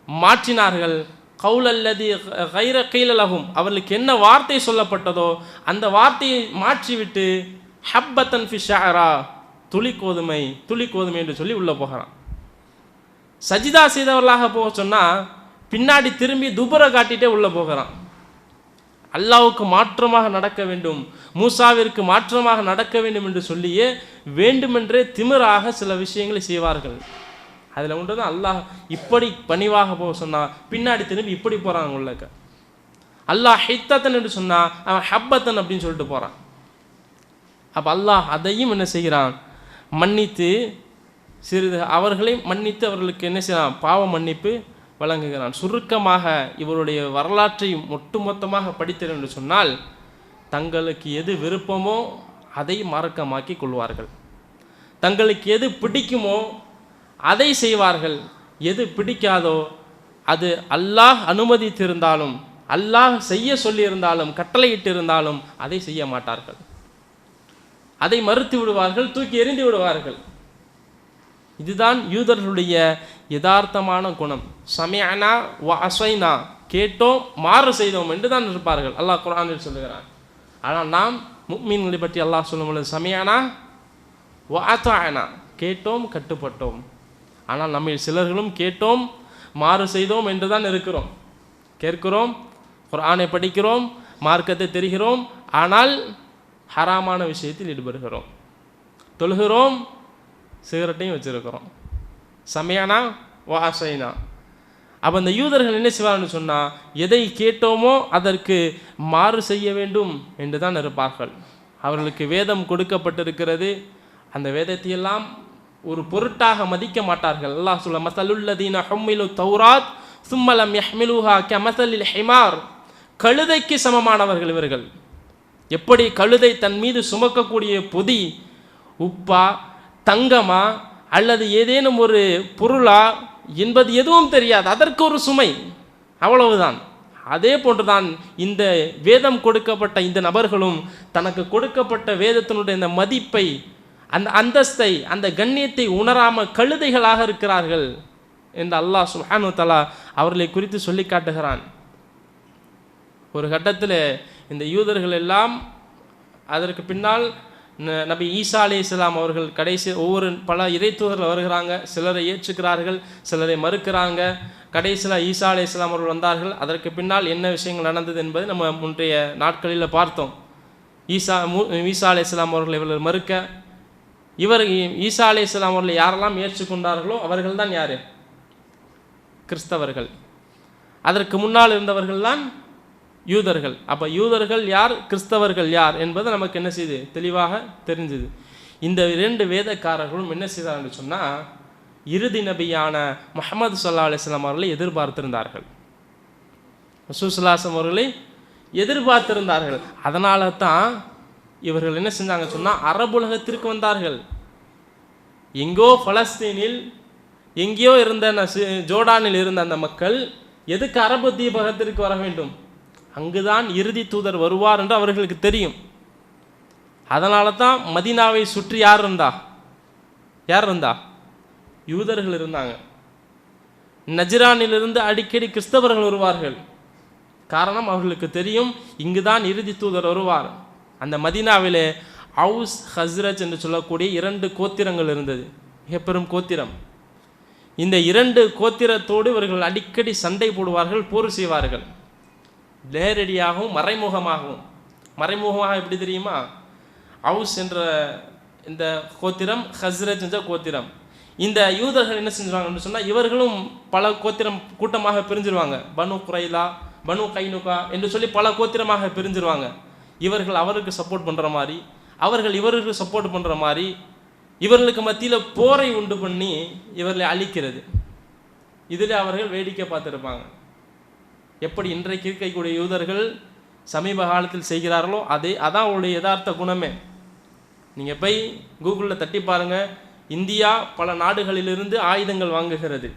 மாற்றினார்கள், கௌலல்லதி கைர கீலலகும், அவர்களுக்கு என்ன வார்த்தை சொல்லப்பட்டதோ அந்த வார்த்தையை மாற்றிவிட்டு ஹப்பத்தன் ஃபி ஷஅரா, துளி கோதுமை என்று சொல்லி உள்ளே போகிறான். சஜிதா செய்தவர்களாக போக சொன்னால் பின்னாடி திரும்பி துபுர காட்டிகிட்டே உள்ளே போகிறான். அல்லாஹ்வுக்கு மாற்றமாக நடக்க வேண்டும், மூசாவிற்கு மாற்றமாக நடக்க வேண்டும் என்று சொல்லியே வேண்டுமென்றே திமிராக சில விஷயங்களை செய்வார்கள். அதில் ஒன்று தான் அல்லாஹ் இப்படி பணிவாக போக சொன்னால் பின்னாடி திரும்பி இப்படி போகிறாங்க உள்ளக்க. அல்லாஹ் ஹித்தத்தன் என்று சொன்னால் அவன் ஹப்பத்தன் அப்படின்னு சொல்லிட்டு போகிறான். அப்போ அல்லாஹ் அதையும் என்ன செய்கிறான், மன்னித்து சிறிது அவர்களை மன்னித்து அவர்களுக்கு என்ன செய்யறான், பாவ மன்னிப்பு வழங்குகிறான். சுருக்கமாக இவருடைய வரலாற்றை ஒட்டுமொத்தமாக படித்தேன் என்று சொன்னால், தங்களுக்கு எது விருப்பமோ அதை மார்க்கமாக்கி கொள்வார்கள், தங்களுக்கு எது பிடிக்குமோ அதை செய்வார்கள், எது பிடிக்காதோ அது அல்லாஹ் அனுமதித்திருந்தாலும் அல்லாஹ் செய்ய சொல்லியிருந்தாலும் கட்டளையிட்டு இருந்தாலும் அதை செய்ய மாட்டார்கள், அதை மறுத்து விடுவார்கள், தூக்கி எறிந்து விடுவார்கள். இதுதான் யூதர்களுடைய யதார்த்தமான குணம். சமிஅனா வ அஸைனா, கேட்டோம் மாறு செய்தோம் என்று தான் இருப்பார்கள், அல்லாஹ் குர்ஆனில் சொல்லுகிறான். ஆனால் நாம் முஃமின்களை பற்றி அல்லாஹ் சொல்லும் பொழுது சமிஅனா வ அத்தஅனா, கேட்டோம் கட்டுப்பட்டோம். ஆனால் நம்ம சிலர்களும் கேட்டோம் மாறு செய்தோம் என்று தான் இருக்கிறோம். கேட்கிறோம், குர்ஆனை படிக்கிறோம், மார்க்கத்தை தெரிகிறோம், ஆனால் ஹராமான விஷயத்தில் ஈடுபடுகிறோம். தொழுகிறோம், சிகரெட்டையும் வச்சுருக்கிறோம். சமயானா வாசைனா. அப்போ அந்த யூதர்கள் என்ன செய்வார்னு சொன்னால், எதை கேட்டோமோ அதற்கு மாறு செய்ய வேண்டும் என்று தான் இருப்பார்கள். அவர்களுக்கு வேதம் கொடுக்கப்பட்டிருக்கிறது, அந்த வேதத்தையெல்லாம் ஒரு பொருட்டாக மதிக்க மாட்டார்கள். அல்லாஹ் சொல்ல, மஸலுல்லதீன ஹும்மிலு தௌராத் சும்ம லம் யஹ்மிலுஹா கமஸலில் ஹிமார், கழுதைக்கு சமமானவர்கள் இவர்கள். எப்படி கழுதை தன் மீது சுமக்கக்கூடிய பொதி உப்பா தங்கமா அல்லது ஏதேனும் ஒரு பொருளா என்பது எதுவும் தெரியாது, அதற்கு ஒரு சுமை, அவ்வளவுதான். அதே போன்றுதான் இந்த வேதம் கொடுக்கப்பட்ட இந்த நபர்களும் தனக்கு கொடுக்கப்பட்ட வேதத்தினுடைய இந்த மதிப்பை, அந்த அந்தஸ்தை, அந்த கண்ணியத்தை உணராமல் கழுதைகளாக இருக்கிறார்கள் என்று அல்லாஹ் சுப்ஹானஹு வ தஆலா அவர்களை குறித்து சொல்லி காட்டுகிறான். ஒரு கட்டத்தில் இந்த யூதர்கள் எல்லாம், அதற்கு பின்னால் நபி ஈசா அலைஹிஸ்ஸலாம் அவர்கள் கடைசி பல இறைத்தூதர்கள் வருகிறாங்க. சிலரை ஏற்றுக்கிறார்கள், சிலரை மறுக்கிறாங்க. கடைசியில் ஈசா அலைஹிஸ்ஸலாம் அவர்கள் வந்தார்கள். அதற்கு பின்னால் என்ன விஷயங்கள் நடந்தது என்பதை நம்ம முன்றைய நாட்களில் பார்த்தோம். ஈசா அலைஹிஸ்ஸலாம் அவர்கள் இவர்கள் மறுக்க, ஈசா அலைஹிஸ்ஸலாம் அவர்களை யாரெல்லாம் ஏற்றுக்கொண்டார்களோ அவர்கள் தான் யார்? கிறிஸ்தவர்கள். அதற்கு முன்னால் இருந்தவர்கள் தான் யூதர்கள். அப்போ யூதர்கள் யார், கிறிஸ்தவர்கள் யார் என்பது நமக்கு என்ன செய்யுது? தெளிவாக தெரிஞ்சுது. இந்த 2 வேதக்காரர்களும் என்ன செய்தார்னு சொன்னால், இறுதி நபியான முஹம்மது ஸல்லல்லாஹு அலைஹி வஸல்லம் அவர்களை எதிர்பார்த்திருந்தார்கள். ரசூல் ஸல்லல்லாஹு அலைஹி வஸல்லம் அவர்களை எதிர்பார்த்திருந்தார்கள். அதனால தான் இவர்கள் என்ன செஞ்சாங்க சொன்னால், அரபுலகத்திற்கு வந்தார்கள். எங்கோ பலஸ்தீனில், எங்கேயோ இருந்த ஜோர்டானில் இருந்த அந்த மக்கள் எதுக்கு அரபு தீபகத்திற்கு வர வேண்டும்? அங்குதான் இறுதி தூதர் வருவார் என்று அவர்களுக்கு தெரியும். அதனால தான் மதீனாவை சுற்றி யார் இருந்தா? யூதர்கள் இருந்தாங்க. நஜ்ரானிலிருந்து அடிக்கடி கிறிஸ்தவர்கள் வருவார்கள். காரணம், அவர்களுக்கு தெரியும் இங்குதான் இறுதி தூதர் வருவார். அந்த மதீனாவிலே அவுஸ் ஹஸ்ரஜ் என்று சொல்லக்கூடிய 2 கோத்திரங்கள் இருந்தது, மிக பெரும் கோத்திரம். இந்த 2 கோத்திரத்தோடு இவர்கள் அடிக்கடி சண்டை போடுவார்கள், போர் செய்வார்கள். நேரடியாகவும் மறைமுகமாக எப்படி தெரியுமா? அவுஸ் என்ற இந்த கோத்திரம், ஹஸ்ரஜ் என்ற கோத்திரம். இந்த யூதர்கள் என்ன செஞ்சுருவாங்கன்னு சொன்னால், இவர்களும் பல கோத்திரம் கூட்டமாக பிரிஞ்சிருவாங்க. பனு குரைலா, பனு கைனுகா என்று சொல்லி பல கோத்திரமாக பிரிஞ்சிருவாங்க. இவர்கள் அவருக்கு சப்போர்ட் பண்ணுற மாதிரி, அவர்கள் இவருக்கு சப்போர்ட் பண்ணுற மாதிரி, இவர்களுக்கு மத்தியில் போரை உண்டு பண்ணி இவர்களை அழிக்கிறது. இதில் அவர்கள் வேடிக்கை பார்த்துருப்பாங்க. எப்படி இன்றைக்கு இருக்கக்கூடிய யூதர்கள் சமீப காலத்தில் செய்கிறார்களோ அதான் அவருடைய யதார்த்த குணமே. நீங்கள் போய் கூகுளில் தட்டி பாருங்கள், இந்தியா பல நாடுகளிலிருந்து ஆயுதங்கள் வாங்குகிறது.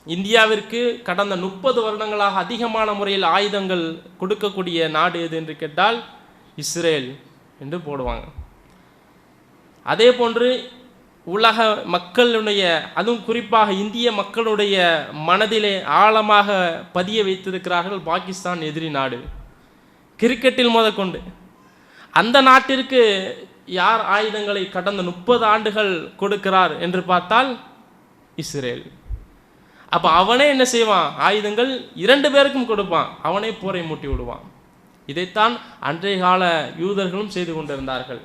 இந்தியாவிற்கு கடந்த 30 வருடங்களாக அதிகமான முறையில் ஆயுதங்கள் கொடுக்கக்கூடிய நாடு எது என்று கேட்டால் இஸ்ரேல் என்று போடுவாங்க. அதே போன்று உலக மக்களுடைய, அதுவும் குறிப்பாக இந்திய மக்களுடைய மனதிலே ஆழமாக பதிய வைத்திருக்கிறார்கள் பாகிஸ்தான் எதிரி நாடு. கிரிக்கெட்டில் முதற்கொண்டு அந்த நாட்டிற்கு யார் ஆயுதங்களை கடந்த 30 ஆண்டுகள் கொடுக்கிறார் என்று பார்த்தால் இஸ்ரேல். அப்போ அவனே என்ன செய்வான்? ஆயுதங்கள் 2 பேருக்கும் கொடுப்பான், அவனே போரை மூட்டி விடுவான். இதைத்தான் அன்றைய கால யூதர்களும் செய்து கொண்டிருந்தார்கள்.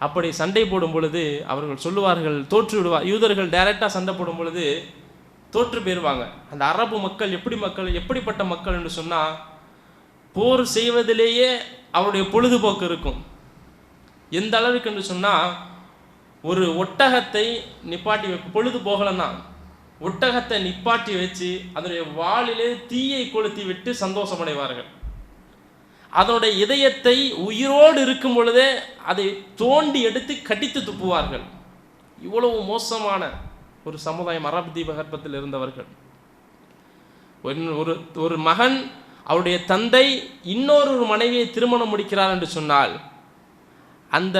அப்படி சண்டை போடும் பொழுது அவர்கள் சொல்லுவார்கள், தோற்று விடுவார். யூதர்கள் டைரெக்டாக சண்டை போடும் பொழுது தோற்று போயிடுவாங்க. அந்த அரபு மக்கள் எப்படிப்பட்ட மக்கள் என்று சொன்னால், போர் செய்வதிலேயே அவருடைய பொழுதுபோக்கு இருக்கும். எந்த அளவுக்கு என்று சொன்னால், ஒரு ஒட்டகத்தை நிப்பாட்டி பொழுது போகலன்னா ஒட்டகத்தை நிப்பாட்டி வச்சு அதனுடைய வாளிலே தீயை கொளுத்தி விட்டு சந்தோஷமடைவார்கள். அதனுடைய இதயத்தை உயிரோடு இருக்கும் பொழுதே அதை தோண்டி எடுத்து கடித்து துப்புவார்கள். இவ்வளவு மோசமான ஒரு சமுதாயம் அரபு தீபகற்பத்தில் இருந்தவர்கள். ஒரு மகன், அவருடைய தந்தை இன்னொரு மனைவியை திருமணம் முடிக்கிறார் என்று சொன்னால், அந்த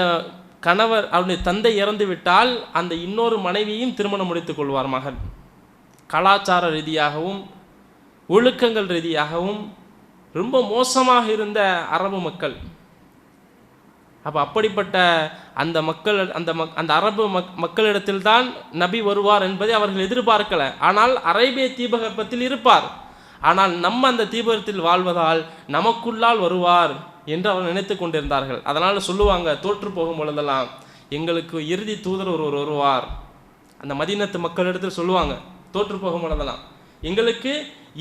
கணவர், அவருடைய தந்தை இறந்து விட்டால் அந்த இன்னொரு மனைவியையும் திருமணம் முடித்துக் கொள்வார் மகன். கலாச்சார ரீதியாகவும் ஒழுக்கங்கள் ரீதியாகவும் ரொம்ப மோசமாக இருந்த அரபு மக்கள். அப்போ அப்படிப்பட்ட அந்த மக்கள், அந்த அரபு மக்களிடத்தில் தான் நபி வருவார் என்பதை அவர்கள் எதிர்பார்க்கலை. ஆனால் அரேபிய தீபகற்பத்தில் இருப்பார், ஆனால் நம்ம அந்த தீபகத்தில் வாழ்வதால் நமக்குள்ளால் வருவார் என்று அவர் நினைத்து கொண்டிருந்தார்கள். அதனால் சொல்லுவாங்க, தோற்று போகும் பொழுதெல்லாம் எங்களுக்கு இறுதி தூதர் ஒருவர் வருவார். அந்த மதீனத்து மக்களிடத்தில் சொல்லுவாங்க, தோற்று போகும் பொழுதெல்லாம் எங்களுக்கு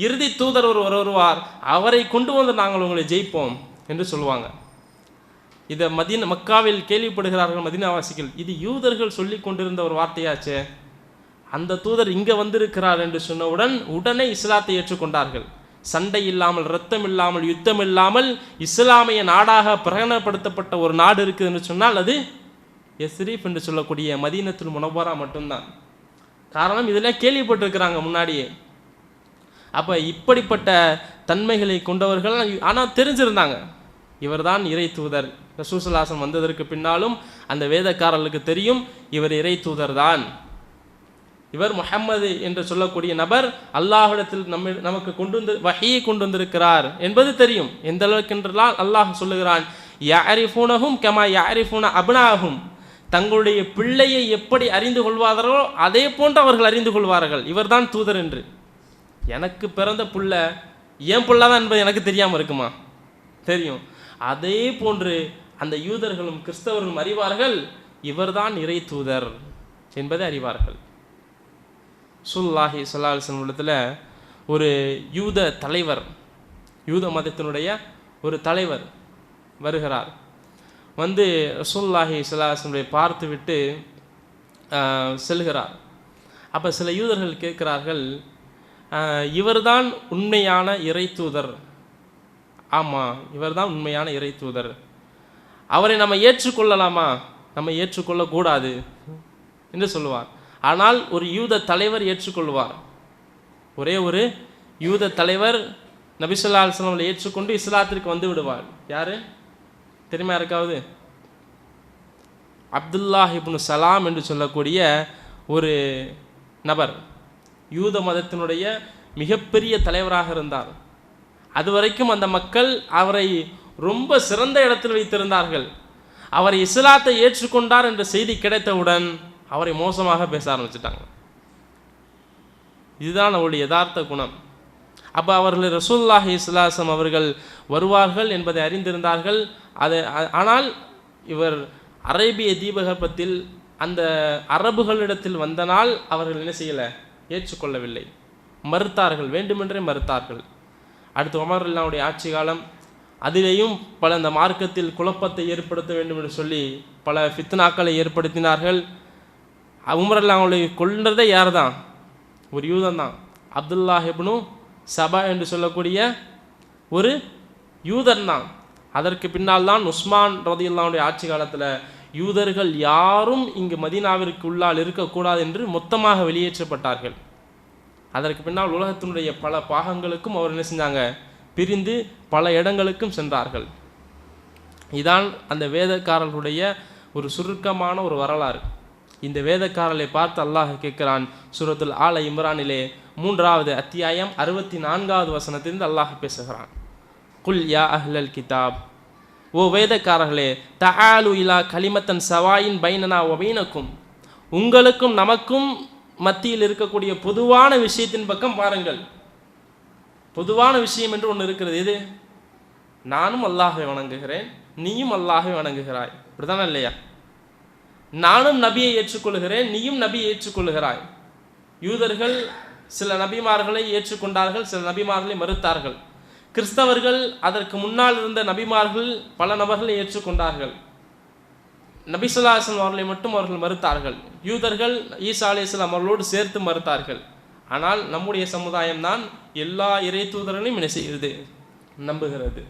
இறுதி தூதர் ஒருவர் வருவார், அவரை கொண்டு வந்து நாங்கள் உங்களை ஜெயிப்போம் என்று சொல்லுவாங்க. இதை மக்காவில் கேள்விப்படுகிறார்கள் மதீனாவாசிகள். இது யூதர்கள் சொல்லி கொண்டிருந்த ஒரு வார்த்தையாச்சே, அந்த தூதர் இங்கே வந்திருக்கிறார் என்று சொன்னவுடன் உடனே இஸ்லாத்தை ஏற்றுக்கொண்டார்கள். சண்டை இல்லாமல், இரத்தம் இல்லாமல், யுத்தம் இல்லாமல் இஸ்லாமிய நாடாக பிரகடனப்படுத்தப்பட்ட ஒரு நாடு இருக்குது என்று சொன்னால் அது யஸ்ரீப் என்று சொல்லக்கூடிய மதீனத்துல் முனவ்வரா மட்டும்தான். காரணம், இதெல்லாம் கேள்விப்பட்டிருக்கிறாங்க முன்னாடியே. அப்போ இப்படிப்பட்ட தன்மைகளை கொண்டவர்கள், ஆனால் தெரிஞ்சிருந்தாங்க இவர்தான் இறை தூதர். ரசூல் ஸல்லல்லாஹு அலைஹி வஸல்லம் வந்ததற்கு பின்னாலும் அந்த வேதக்காரர்களுக்கு தெரியும் இவர் இறை தூதர் தான், இவர் முஹம்மது என்று சொல்லக்கூடிய நபர் அல்லாஹ்விடத்தில் நமக்கு கொண்டு வந்து வஹீயை கொண்டு வந்திருக்கிறார் என்பது தெரியும். எந்த அளவுக்கு என்றால் அல்லாஹ் சொல்லுகிறான், யஅரிஃபூனஹும் கமா யஅரிஃபூன அப்னாஹும், தங்களுடைய பிள்ளையை எப்படி அறிந்து கொள்வார்களோ அதே போன்று அவர்கள் அறிந்து கொள்வார்கள் இவர்தான் தூதர் என்று. எனக்கு பிறந்த புள்ள ஏன் புள்ள தான் என்பது எனக்கு தெரியாமல் இருக்குமா? தெரியும். அதே போன்று அந்த யூதர்களும் கிறிஸ்தவர்களும் அறிவார்கள் இவர்தான் இறை தூதர் என்பதை அறிவார்கள். ரசூலுல்லாஹி ஸல்லல்லாஹு அலைஹி வஸல்லம் இடத்துல ஒரு யூத தலைவர், யூத மதத்தினுடைய ஒரு தலைவர் வருகிறார். வந்து ரசூலுல்லாஹி ஸல்லல்லாஹு அலைஹி வஸல்லம் பார்த்து விட்டு செல்கிறார். அப்போ சில யூதர்கள் கேட்கிறார்கள், இவர்தான் உண்மையான இறை தூதர். ஆமாம், இவர்தான் உண்மையான இறை தூதர். அவரை நம்ம ஏற்றுக்கொள்ளலாமா? நம்ம ஏற்றுக்கொள்ளக்கூடாது என்று சொல்லுவார். ஆனால் ஒரு யூத தலைவர் ஏற்றுக்கொள்வார். ஒரே ஒரு யூத தலைவர் நபி ஸல்லல்லாஹு அலைஹி வஸல்லம் ஏற்றுக்கொண்டு இஸ்லாத்திற்கு வந்து விடுவார். யாரு தெரியுமா? யாருக்காவது? அப்துல்லாஹ் இப்னு சலாம் என்று சொல்லக்கூடிய ஒரு நபர் யூத மதத்தினுடைய மிகப்பெரிய தலைவராக இருந்தார். அதுவரைக்கும் அந்த மக்கள் அவரை ரொம்ப சிறந்த இடத்தில் வைத்திருந்தார்கள். அவர் இஸ்லாத்தை ஏற்றுக்கொண்டார் என்ற செய்தி கிடைத்தவுடன் அவரை மோசமாக பேச ஆரம்பிச்சிட்டாங்க. இதுதான் அவருடைய யதார்த்த குணம். அப்போ அவர்கள் ரசூலுல்லாஹி ஸல்லல்லாஹு அலைஹி வஸல்லம் அவர்கள் வருவார்கள் என்பதை அறிந்திருந்தார்கள். ஆனால் இவர் அரேபிய தீபகற்பத்தில் அந்த அரபுகளிடத்தில் வந்தனால் அவர்கள் என்ன செய்யலை? ஏற்றுக்கொள்ளவில்லை, மறுத்தார்கள், வேண்டுமென்றே மறுத்தார்கள். அடுத்து உமர் ரலியல்லாஹு ஆட்சி காலம், அதிலேயும் பல இந்த மார்க்கத்தில் குழப்பத்தை ஏற்படுத்த வேண்டும் என்று சொல்லி பல ஃபித்னாக்களை ஏற்படுத்தினார்கள். உமர் ரலியல்லாஹு கொன்றதே யார் தான்? ஒரு யூதன் தான். அப்துல்லாஹ் இப்னு சபா என்று சொல்லக்கூடிய ஒரு யூதன் தான். அதற்கு பின்னால் தான் உஸ்மான் ரலியல்லாஹு ஆட்சி காலத்தில் யூதர்கள் யாரும் இங்கு மதீனாவிற்கு உள்ளால் இருக்கக்கூடாது என்று மொத்தமாக வெளியேற்றப்பட்டார்கள். அதற்கு பின்னால் உலகத்தினுடைய பல பாகங்களுக்கும் அவர் என்ன செஞ்சாங்க? பிரிந்து பல இடங்களுக்கும் சென்றார்கள். இதான் அந்த வேதக்காரர்களுடைய ஒரு சுருக்கமான ஒரு வரலாறு. இந்த வேதக்காரர்களை பார்த்து அல்லாஹ் கேட்கிறான். சூரத்துல் ஆல இம்ரானிலே 3வது அத்தியாயம் 64வது வசனத்திலிருந்து அல்லாஹ் பேசுகிறான். குல் யா அஹ்லல் கிதாப், ஓ வேதக்காரர்களே, தஆலு இலா கலிமத்தன் சவாயின் பைனனா வ பைனக்கும், உங்களுக்கும் நமக்கும் மத்தியில் இருக்கக்கூடிய பொதுவான விஷயத்தின் பக்கம் பாருங்கள். பொதுவான விஷயம் என்று ஒன்று இருக்கிறது. எது? நானும் அல்லாஹ்வை வணங்குகிறேன், நீயும் அல்லாஹ்வை வணங்குகிறாய். இப்படிதானே இல்லையா? நானும் நபியை ஏற்றுக்கொள்கிறேன், நீயும் நபியை ஏற்றுக்கொள்கிறாய். யூதர்கள் சில நபிமார்களை ஏற்றுக்கொண்டார்கள், சில நபிமார்களை மறுத்தார்கள். கிறிஸ்தவர்கள் அதற்கு முன்னால் இருந்த நபிமார்கள் பல நபர்களை ஏற்றுக்கொண்டார்கள். நபி ஸல்லல்லாஹு அலைஹி வஸல்லம் அவர்களை மட்டும் அவர்கள் மறுத்தார்கள். யூதர்கள் ஈசா அலைஹிஸ்ஸலாம் அவர்களோடு சேர்த்து மறுத்தார்கள். ஆனால் நம்முடைய சமுதாயம் தான் எல்லா இறை தூதர்களையும் என்ன செய்கிறது? நம்புகிறது.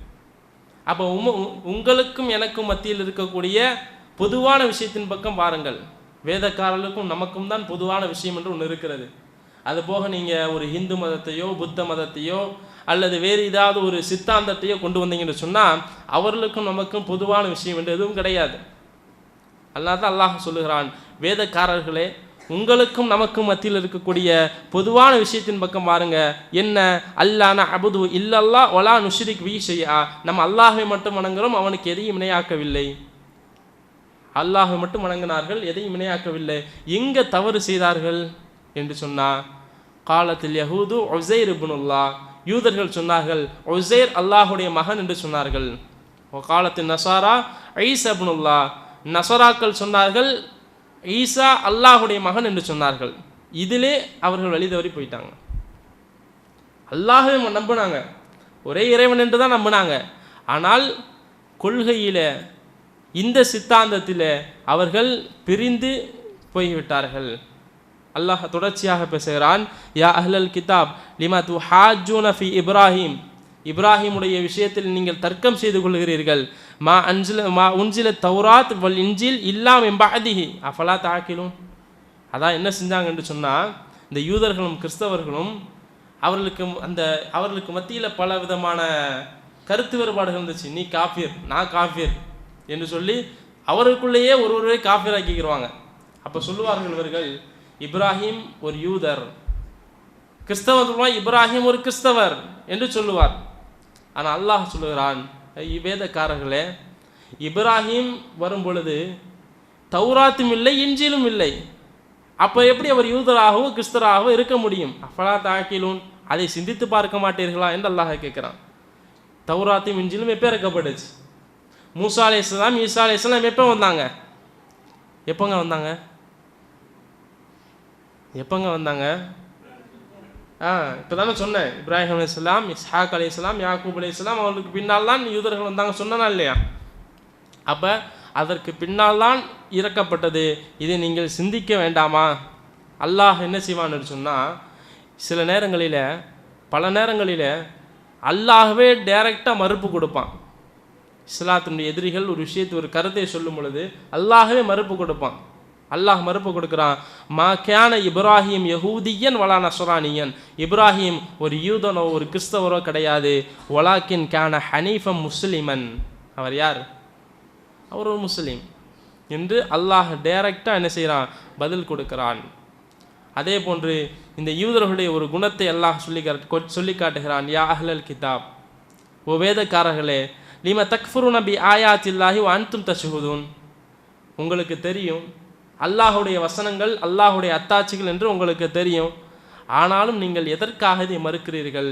அப்போ உங்களுக்கும் எனக்கும் மத்தியில் இருக்கக்கூடிய பொதுவான விஷயத்தின் பக்கம் பாருங்கள். வேதக்காரர்களுக்கும் நமக்கும் தான் பொதுவான விஷயம் என்று ஒன்று இருக்கிறது. அதுபோக நீங்கள் ஒரு இந்து மதத்தையோ புத்த மதத்தையோ அல்லது வேறு ஏதாவது ஒரு சித்தாந்தத்தையோ கொண்டு வந்தீங்கன்னு சொன்னால் அவர்களுக்கும் நமக்கும் பொதுவான விஷயம் என்று எதுவும் கிடையாது. அதனால தான் அல்லாஹ் சொல்லுகிறான், வேதக்காரர்களே, உங்களுக்கும் நமக்கும் மத்தியில் இருக்கக்கூடிய பொதுவான விஷயத்தின் பக்கம் பாருங்க. என்ன? அல்லாஹ் அபுது இல்லல்லா வலா நுஷ்ரிக் பிஹி ஷைஆ, நம்ம அல்லாஹ்வை மட்டும் வணங்குகிறோம், அவனுக்கு எதையும் இணையாக்கவில்லை. அல்லாஹ்வை மட்டும் வணங்கினார்கள், எதையும் இணையாக்கவில்லை. எங்கே தவறு செய்தார்கள் என்று சொன்னால், காலத்தில் யஹூது உஸைர் இப்னுல்லாஹ், யூதர்கள் சொன்னார்கள் உஸைர் அல்லாஹுடைய மகன் என்று சொன்னார்கள். காலத்தில் நசாரா ஈசா இப்னுல்லாஹ், நசராக்கள் சொன்னார்கள் ஈசா அல்லாஹுடைய மகன் என்று சொன்னார்கள். இதிலே அவர்கள் வழி தவறி போயிட்டாங்க. அல்லாஹ்வை நம்பினாங்க, ஒரே இறைவன் என்று தான் நம்பினாங்க. ஆனால் கொள்கையில் இந்த சித்தாந்தத்தில் அவர்கள் பிரிந்து போய்விட்டார்கள். அல்லாஹ் தொடர்ச்சியாக பேசுகிறான், யா அஹ்லல் கிதாப் லிமா துஹாஜூன ஃபி இப்ராஹிம், இப்ராஹிமுடைய விஷயத்தில் நீங்கள் தர்க்கம் செய்து கொள்கிறீர்கள். மா உன்சில தௌராத் வல் இன்ஜில் இல்லாம் எம்பாதிஹி அஃபலா தாக்கிலும். அதான் என்ன செஞ்சாங்க என்று சொன்னால், இந்த யூதர்களும் கிறிஸ்தவர்களும் அவர்களுக்கு மத்தியில் பல விதமான கருத்து வேறுபாடுகள் இருந்துச்சு. நீ காஃபிர், நான் காஃபிர் என்று சொல்லி அவருக்குள்ளேயே ஒருவரை காஃபிர் ஆக்கிக்கிடுவாங்க. அப்போ சொல்லுவார்கள் இவர்கள், இப்ராஹிம் ஒரு யூதர், கிறிஸ்தவர் இப்ராஹிம் ஒரு கிறிஸ்தவர் என்று சொல்லுவார். ஆனால் அல்லாஹ் சொல்லுகிறான், வேதக்காரர்களே, இப்ராஹிம் வரும் பொழுது தௌராத்தும் இல்லை, இஞ்சிலும் இல்லை. அப்போ எப்படி அவர் யூதராகவோ கிறிஸ்தராகவோ இருக்க முடியும்? அஃபலா தாக்கிலூன், அதை சிந்தித்து பார்க்க மாட்டீர்களா என்று அல்லாஹ் கேட்குறான். தௌராத்தும் இஞ்சிலும் எப்போ இறக்கப்பட்டுச்சு? மூசா அலைஹிஸ்ஸலாம் ஈசா அலைஹிஸ்ஸலாம் எப்போ வந்தாங்க? எப்போங்க வந்தாங்க? இப்போ தானே சொன்னேன், இப்ராஹிம் அலைஹிஸ்ஸலாம், இஸ்ஹாக் அலைஹிஸ்ஸலாம், யாக்கூப் அலைஹிஸ்ஸலாம் அவர்களுக்கு பின்னால் தான் யூதர்கள் வந்தாங்க சொன்னா இல்லையா? அப்போ அதற்கு பின்னால் தான் இறக்கப்பட்டது. இதை நீங்கள் சிந்திக்க வேண்டாமா? அல்லாஹ் என்ன செய்வான்னு சொன்னால், சில நேரங்களில், பல நேரங்களில் அல்லாஹ்வே டைரெக்டாக மறுப்பு கொடுப்பான். இஸ்லாத்தினுடைய எதிரிகள் ஒரு விஷயத்தை, ஒரு கருத்தை சொல்லும் பொழுது அல்லாஹ்வே மறுப்பு கொடுப்பான். அல்லாஹ் மறுப்பு கொடுக்குறான், மா கேன இப்ராஹிம் யஹூதியன் வலா நஸ்ரானியன், இப்ராஹிம் ஒரு யூதனோ ஒரு கிறிஸ்தவரோ கிடையாது, வலாக்கின் கேன ஹனீஃபம் முஸ்லிமன், அவர் யார்? அவர் ஒரு முஸ்லீம் என்று அல்லாஹ் டைரக்டாக என்ன செய்கிறான்? பதில் கொடுக்கிறான். அதே போன்று இந்த யூதர்களுடைய ஒரு குணத்தை அல்லாஹ் சொல்லி காட்டுகிறான். யா அஹ்லல் கிதாப், ஓ வேதக்காரர்களே, லிம தக்ஃபுருன பி ஆயாத்தில்லாஹி வ அன்தும் தஷ்ஹுதூன், உங்களுக்கு தெரியும் அல்லாஹுடைய வசனங்கள், அல்லாஹுடைய அத்தாட்சிகள் என்று உங்களுக்கு தெரியும், ஆனாலும் நீங்கள் எதற்காக இதை மறுக்கிறீர்கள்?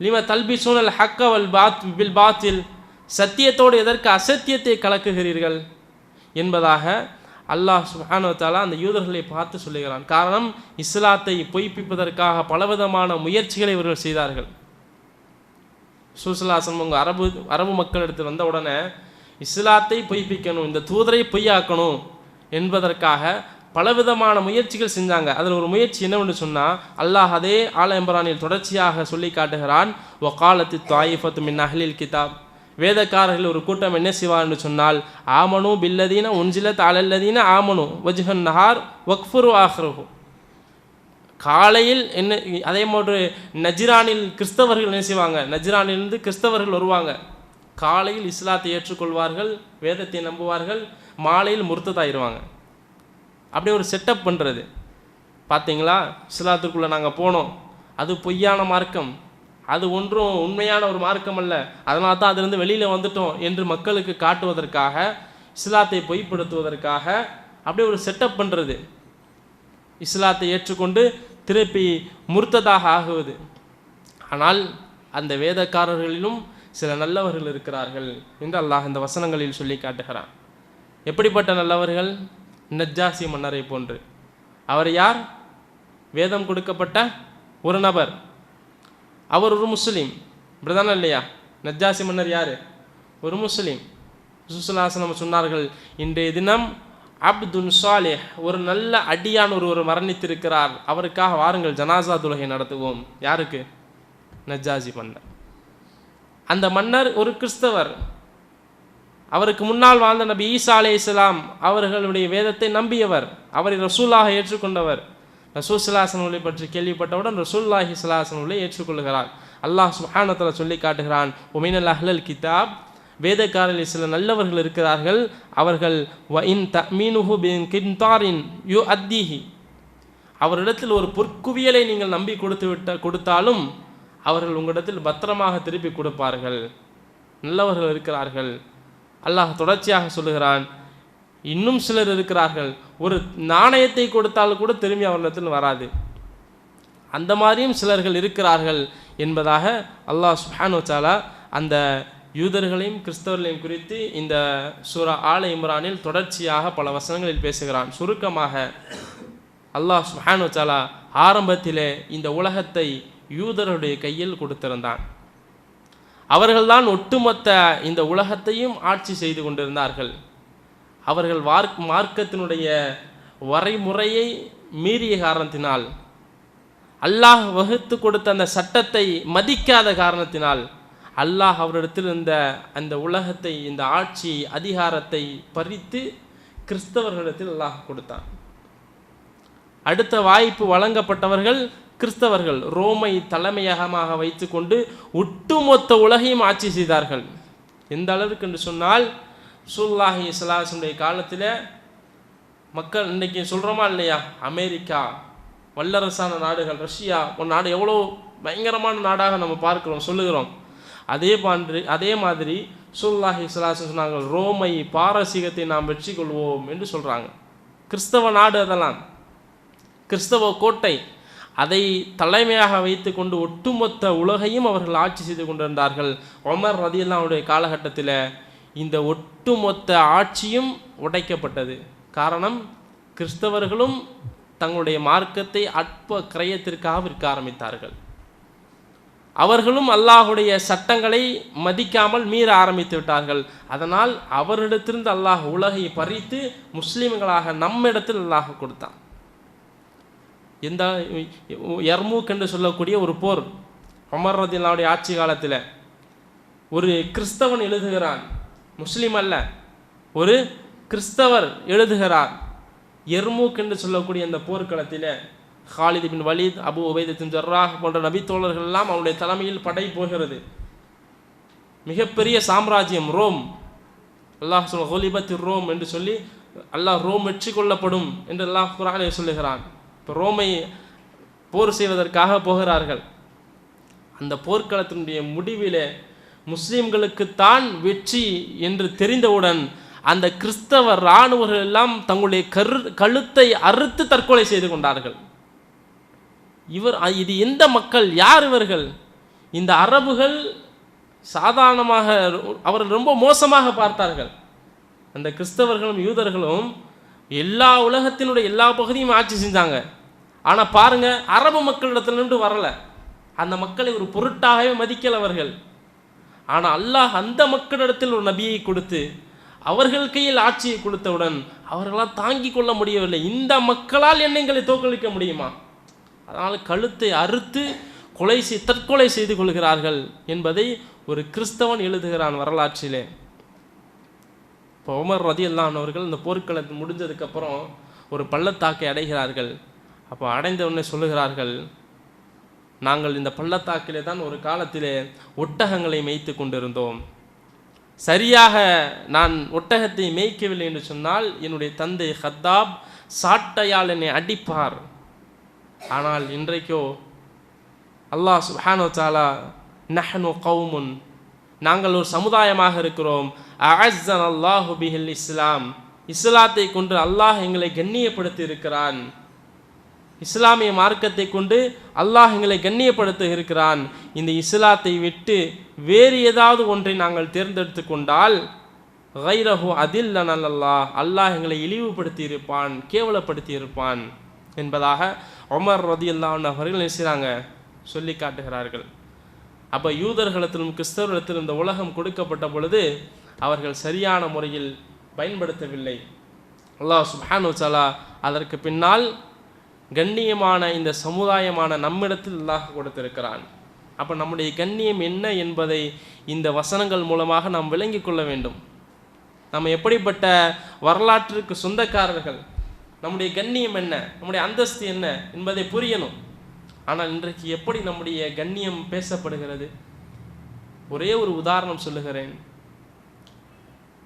லிம தல்பிசூனல் ஹக்க வல் பில் பாத்தில், சத்தியத்தோடு எதற்கு அசத்தியத்தை கலக்குகிறீர்கள் என்பதாக அல்லாஹ் சுப்ஹானஹு வ தஆலா அந்த யூதர்களை பார்த்து சொல்லுகிறான். காரணம், இஸ்லாத்தை பொய்ப்பிப்பதற்காக பலவிதமான முயற்சிகளை இவர்கள் செய்தார்கள். ரசூலுல்லாஹி அவங்க அரபு மக்களிடத்தில் வந்த உடனே இஸ்லாத்தை பொய்ப்பிக்கணும், இந்த தூதரை பொய்யாக்கணும் என்பதற்காக பலவிதமான முயற்சிகள் செஞ்சாங்க. அதில் ஒரு முயற்சி என்னவென்று சொன்னால், அல்லாஹ் அதே ஆல இம்ரானில் தொடர்ச்சியாக சொல்லி காட்டுகிறான், வகாலத்து தாயிஃபத்து மின் அஹ்லில் கிதாப், வேதக்காரர்கள் ஒரு கூட்டம் என்ன செய்வார் என்று சொன்னால், ஆமனு பில்லதீன உன்சிலத் அலல்லதீன ஆமனு வஜ்ஹன் நஹார் வக்ஃபுரு ஆஹ்ருஹு, காலையில் என்ன, அதே போன்று நஜ்ரானில் கிறிஸ்தவர்கள் என்ன செய்வாங்க, நஜ்ரானிலிருந்து கிறிஸ்தவர்கள் வருவாங்க, காலையில் இஸ்லாத்தை ஏற்றுக்கொள்வார்கள், வேதத்தை நம்புவார்கள், மாலையில் முர்த்ததாயிருவாங்க. அப்படி ஒரு செட்டப் பண்ணுறது. பார்த்தீங்களா, இஸ்லாத்துக்குள்ளே நாங்கள் போனோம், அது பொய்யான மார்க்கம், அது ஒன்றும் உண்மையான ஒரு மார்க்கம் அல்ல, அதனால தான் அதிலிருந்து வெளியில் வந்துட்டோம் என்று மக்களுக்கு காட்டுவதற்காக, இஸ்லாத்தை பொய்ப்படுத்துவதற்காக அப்படியே ஒரு செட்டப் பண்ணுறது. இஸ்லாத்தை ஏற்றுக்கொண்டு திருப்பி முர்த்ததாக ஆகுவது. ஆனால் அந்த வேதக்காரர்களிலும் சில நல்லவர்கள் இருக்கிறார்கள் என்று அல்லாஹ் இந்த வசனங்களில் சொல்லி காட்டுகிறான். எப்படிப்பட்ட நல்லவர்கள்? நஜ்ஜாசி மன்னரை போன்று. அவர் யார்? வேதம் கொடுக்கப்பட்ட ஒரு நபர், அவர் ஒரு முஸ்லீம், இப்படிதானே இல்லையா? நஜ்ஜாசி மன்னர் யார்? ஒரு முஸ்லீம். ரசூலுல்லாஹி சொன்னார்கள், இன்றைய தினம் அப்துன் சாலிஹ், ஒரு நல்ல அடியான் ஒருவர் மரணித்திருக்கிறார், அவருக்காக வாருங்கள் ஜனாசா தொழுகை நடத்துவோம். யாருக்கு? நஜ்ஜாசி மன்னர். அந்த மன்னர் ஒரு கிறிஸ்தவர், அவருக்கு முன்னால் வாழ்ந்த நபி ஈசா அலைஹிஸ்ஸலாம் அவர்களுடைய வேதத்தை நம்பியவர், அவரை ரசூலாக ஏற்றுக்கொண்டவர். ரசூல் ஸல்லல்லாஹு அலைஹி வஸல்லம் பற்றி கேள்விப்பட்டவுடன் ரசூலுல்லாஹி ஸல்லல்லாஹு அலைஹி வஸல்லம் ஏற்றுக்கொள்கிறார். அல்லாஹ் சுப்ஹானஹு வ தஆலா சொல்லி காட்டுகிறான், உமினல் அஹ்லல் கிதாப், வேதக்காரர்கள் சில நல்லவர்கள் இருக்கிறார்கள், அவர்கள் வ இன் தமீனுஹு பின் கின்தாரின் யு அத்திஹி, அவரிடத்தில் ஒரு பொற்குவியலை நீங்கள் நம்பி கொடுத்தாலும் அவர்கள் உங்களிடத்தில் பத்திரமாக திருப்பி கொடுப்பார்கள். நல்லவர்கள் இருக்கிறார்கள். அல்லாஹ் தொடர்ச்சியாக சொல்லுகிறான், இன்னும் சிலர் இருக்கிறார்கள், ஒரு நாணயத்தை கொடுத்தால் கூட திரும்பி அவரிடத்தில் வராது, அந்த மாதிரியும் சிலர்கள் இருக்கிறார்கள் என்பதாக அல்லாஹ் சுப்ஹானஹு வ தஆலா அந்த யூதர்களையும் கிறிஸ்தவர்களையும் குறித்து இந்த சூரா ஆல இம்ரானில் தொடர்ச்சியாக பல வசனங்களில் பேசுகிறான். சுருக்கமாக அல்லாஹ் சுப்ஹானஹு வ தஆலா ஆரம்பத்திலே இந்த உலகத்தை யூதருடைய கையில் கொடுத்திருந்தான். அவர்கள்தான் ஒட்டுமொத்த இந்த உலகத்தையும் ஆட்சி செய்து கொண்டிருந்தார்கள். அவர்கள் மார்க்கத்தினுடைய வரைமுறையை மீறிய காரணத்தினால், அல்லாஹ் வகுத்து கொடுத்த அந்த சட்டத்தை மதிக்காத காரணத்தினால், அல்லாஹ் அவரிடத்தில் இருந்த அந்த உலகத்தை, இந்த ஆட்சி அதிகாரத்தை பறித்து கிறிஸ்தவர்களிடத்தில் அல்லாஹ் கொடுத்தான். அடுத்த வாய்ப்பு வழங்கப்பட்டவர்கள் கிறிஸ்தவர்கள் ரோமை தலைமையகமாக வைத்துக்கொண்டு ஒட்டுமொத்த உலகையும் ஆட்சி செய்தார்கள். எந்த அளவுக்கு என்று சொன்னால், ரசூலுல்லாஹி ஸல்லல்லாஹு அலைஹி வஸல்லம் காலத்தில் மக்கள் இன்றைக்கி சொல்கிறோமா இல்லையா, அமெரிக்கா, வல்லரசான நாடுகள், ரஷ்யா ஒரு நாடு எவ்வளோ பயங்கரமான நாடாக நம்ம பார்க்குறோம் சொல்லுகிறோம். அதே மாதிரி ரசூலுல்லாஹி ஸல்லல்லாஹு அலைஹி வஸல்லம் சொன்னாங்க, ரோமை பாரசீகத்தை நாம் வெற்றி கொள்வோம் என்று சொல்கிறாங்க. கிறிஸ்தவ நாடு, அதெல்லாம் கிறிஸ்தவ கோட்டை, அதை தலைமையாக வைத்து கொண்டு ஒட்டுமொத்த உலகையும் அவர்கள் ஆட்சி செய்து கொண்டிருந்தார்கள். உமர் ரலியல்லாஹு அன்ஹுடைய காலகட்டத்தில் இந்த ஒட்டுமொத்த ஆட்சியும் உடைக்கப்பட்டது. காரணம், கிறிஸ்தவர்களும் தங்களுடைய மார்க்கத்தை அற்ப கிரயத்திற்காக விற்க ஆரம்பித்தார்கள். அவர்களும் அல்லாஹுடைய சட்டங்களை மதிக்காமல் மீற ஆரம்பித்து விட்டார்கள். அதனால் அவரிடத்திலிருந்து அல்லாஹ் உலகை பறித்து முஸ்லீம்களாக நம்மிடத்தில் அல்லாஹ் கொடுத்தான். எந்த யர்மூக் என்று சொல்லக்கூடிய ஒரு போர், உமர் ரலியல்லாஹு அன்ஹுடைய ஆட்சி காலத்தில் ஒரு கிறிஸ்தவன் எழுதுகிறான், முஸ்லீம் அல்ல, ஒரு கிறிஸ்தவர் எழுதுகிறார். யர்மூக் என்று சொல்லக்கூடிய அந்த போர்க்களத்தில் Khalid bin Walid, Abu Ubaidah bin Jarrah போன்ற நபித்தோழர்கள் எல்லாம் அவனுடைய தலைமையில் படை போகிறது. மிகப்பெரிய சாம்ராஜ்யம் ரோம். அல்லாஹ் சொல்ல ஹொலிபத் ரோம் என்று சொல்லி அல்லாஹ் ரோம் வெற்றி கொள்ளப்படும் என்று அல்லாஹ் குர்ஆனில் சொல்லுகிறான். இப்போ ரோமை போர் செய்வதற்காக போகிறார்கள். அந்த போர்க்களத்தினுடைய முடிவிலே முஸ்லீம்களுக்குத்தான் வெற்றி என்று தெரிந்தவுடன் அந்த கிறிஸ்தவ இராணுவர்கள் எல்லாம் தங்களுடைய கழுத்தை அறுத்து தற்கொலை செய்து கொண்டார்கள். இது எந்த மக்கள், யார் இவர்கள்? இந்த அரபுகள் சாதாரணமாக அவர்கள் ரொம்ப மோசமாக பார்த்தார்கள். அந்த கிறிஸ்தவர்களும் யூதர்களும் எல்லா உலகத்தினுடைய எல்லா பகுதியும் ஆட்சி செஞ்சாங்க. ஆனால் பாருங்க, அரபு மக்களிடத்திலிருந்து வரலை, அந்த மக்களை ஒரு பொருட்டாகவே மதிக்கலவர்கள். ஆனால் அல்லாஹ் அந்த மக்களிடத்தில் ஒரு நபியை கொடுத்து அவர்கள் கையில் ஆட்சியை கொடுத்தவுடன் அவர்களால் தாங்கிக் கொள்ள முடியவில்லை. இந்த மக்களால் எண்ணங்களை தோற்கடிக்க முடியுமா? அதனால் கழுத்தை அறுத்து தற்கொலை செய்து கொள்கிறார்கள் என்பதை ஒரு கிறிஸ்தவன் எழுதுகிறான் வரலாற்றிலே. இப்போ உமர் ரலியல்லாஹு அன்ஹு அவர்கள் இந்த போர்க்களத்தில் முடிஞ்சதுக்கப்புறம் ஒரு பள்ளத்தாக்கை அடைகிறார்கள். அப்போ அடைந்த உடனே சொல்லுகிறார்கள், நாங்கள் இந்த பள்ளத்தாக்கிலே தான் ஒரு காலத்திலே ஒட்டகங்களை மேய்த்து கொண்டிருந்தோம். சரியாக நான் ஒட்டகத்தை மேய்க்கவில்லை என்று சொன்னால் என்னுடைய தந்தை ஹத்தாப் சாட்டையால் என்னை அடிப்பார். ஆனால் இன்றைக்கோ அல்லாஹ் சுப்ஹானஹு வ தஆலா நஹ்னு கௌமுன், நாங்கள் ஒரு சமுதாயமாக இருக்கிறோம். அஅஸ்ஸன அல்லாஹு பிஹில் இஸ்லாம், இஸ்லாத்தை கொண்டு அல்லாஹ் எங்களை கண்ணியப்படுத்தி இருக்கிறான். இஸ்லாமிய மார்க்கத்தை கொண்டு அல்லாஹ் எங்களை கண்ணியப்படுத்த இருக்கிறான். இந்த இஸ்லாத்தை விட்டு வேறு ஏதாவது ஒன்றை நாங்கள் தேர்ந்தெடுத்து கொண்டால் கைரஹு அதில்லன அல்லாஹ், அல்லாஹ் எங்களை இழிவுபடுத்தி இருப்பான், கேவலப்படுத்தி இருப்பான் என்பதாக உமர் ரலியல்லாஹு அன்ஹு அவர்கள் நினைச்சாங்க, சொல்லி காட்டுகிறார்கள். அப்போ யூதர்களிடத்திலும் கிறிஸ்தவர்களிடத்திலும் இந்த உலகம் கொடுக்கப்பட்ட பொழுது அவர்கள் சரியான முறையில் பயன்படுத்தவில்லை. அல்லாஹ் சுப்ஹானஹு வ தஆலா அதற்கு பின்னால் கண்ணியமான இந்த சமுதாயமான நம்மிடத்தில் அல்லாஹ் கொடுத்திருக்கிறான். அப்போ நம்முடைய கண்ணியம் என்ன என்பதை இந்த வசனங்கள் மூலமாக நாம் விளங்கி கொள்ள வேண்டும். நம்ம எப்படிப்பட்ட வரலாற்றுக்கு சொந்தக்காரர்கள், நம்முடைய கண்ணியம் என்ன, நம்முடைய அந்தஸ்து என்ன என்பதை புரியணும். ஆனால் இன்றைக்கு எப்படி நம்முடைய கண்ணியம் பேசப்படுகிறது? ஒரே ஒரு உதாரணம் சொல்லுகிறேன்.